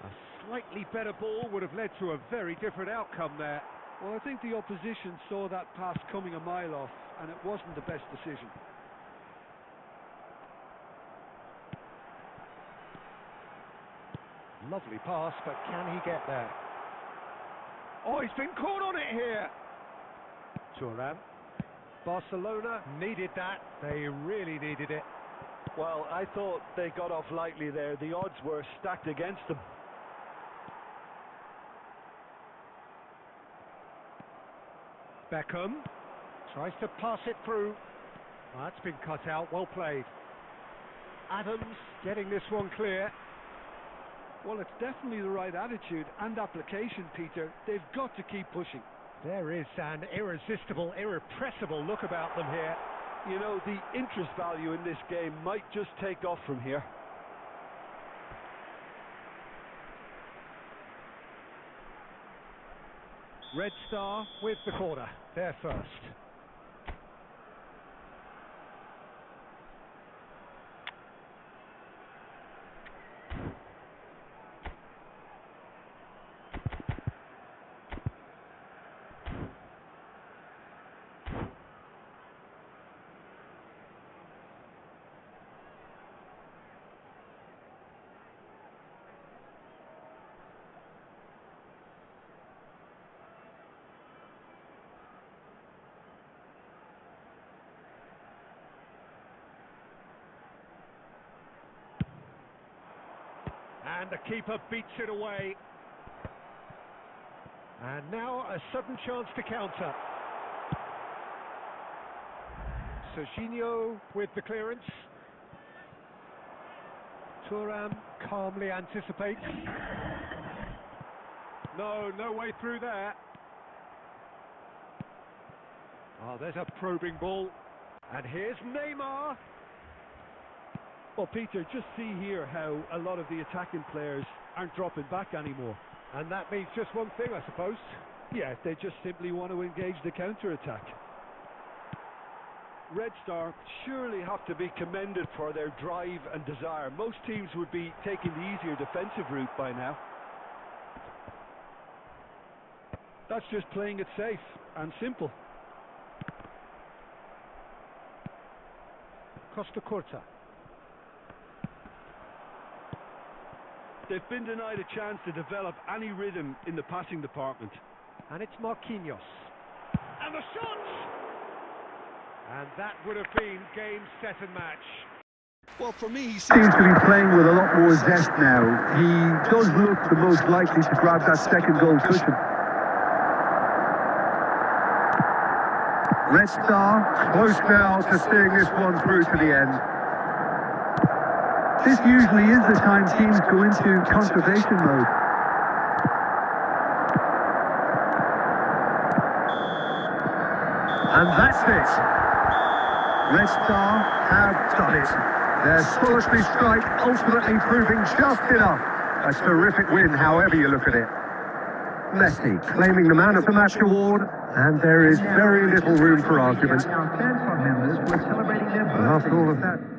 A slightly better ball would have led to a very different outcome there. Well, I think the opposition saw that pass coming a mile off, and it wasn't the best decision. Lovely pass, but can he get there? Oh, he's been caught on it here. Thuram. Barcelona needed that. They really needed it. Well, I thought they got off lightly there. The odds were stacked against them. Beckham tries to pass it through. Oh, that's been cut out. Well played. Adams getting this one clear. Well, it's definitely the right attitude and application, Peter. They've got to keep pushing. There is an irresistible, irrepressible look about them here. You know, the interest value in this game might just take off from here. Red Star with the corner, there first. And the keeper beats it away. And now a sudden chance to counter. Serginho with the clearance. Thuram calmly anticipates. No way through there. Oh, there's a probing ball. And here's Neymar. Well, Peter, just see here how a lot of the attacking players aren't dropping back anymore. And that means just one thing, I suppose. Yeah, they just simply want to engage the counter-attack. Red Star surely have to be commended for their drive and desire. Most teams would be taking the easier defensive route by now. That's just playing it safe and simple. Costa Curta. They've been denied a chance to develop any rhythm in the passing department. And it's Marquinhos. And the shot! And that would have been game, set and match. Well, for me, he seems to be playing with a lot more zest now. He does look the most likely to grab that second goal cushion. Red Star close now to seeing this one through to the end. This usually is the time teams go into conservation mode. And that's it. Red Star have done it. Their solitary strike ultimately proving just enough. A terrific win, however you look at it. Messi claiming the Man of the Match award, and there is very little room for argument. After all of that.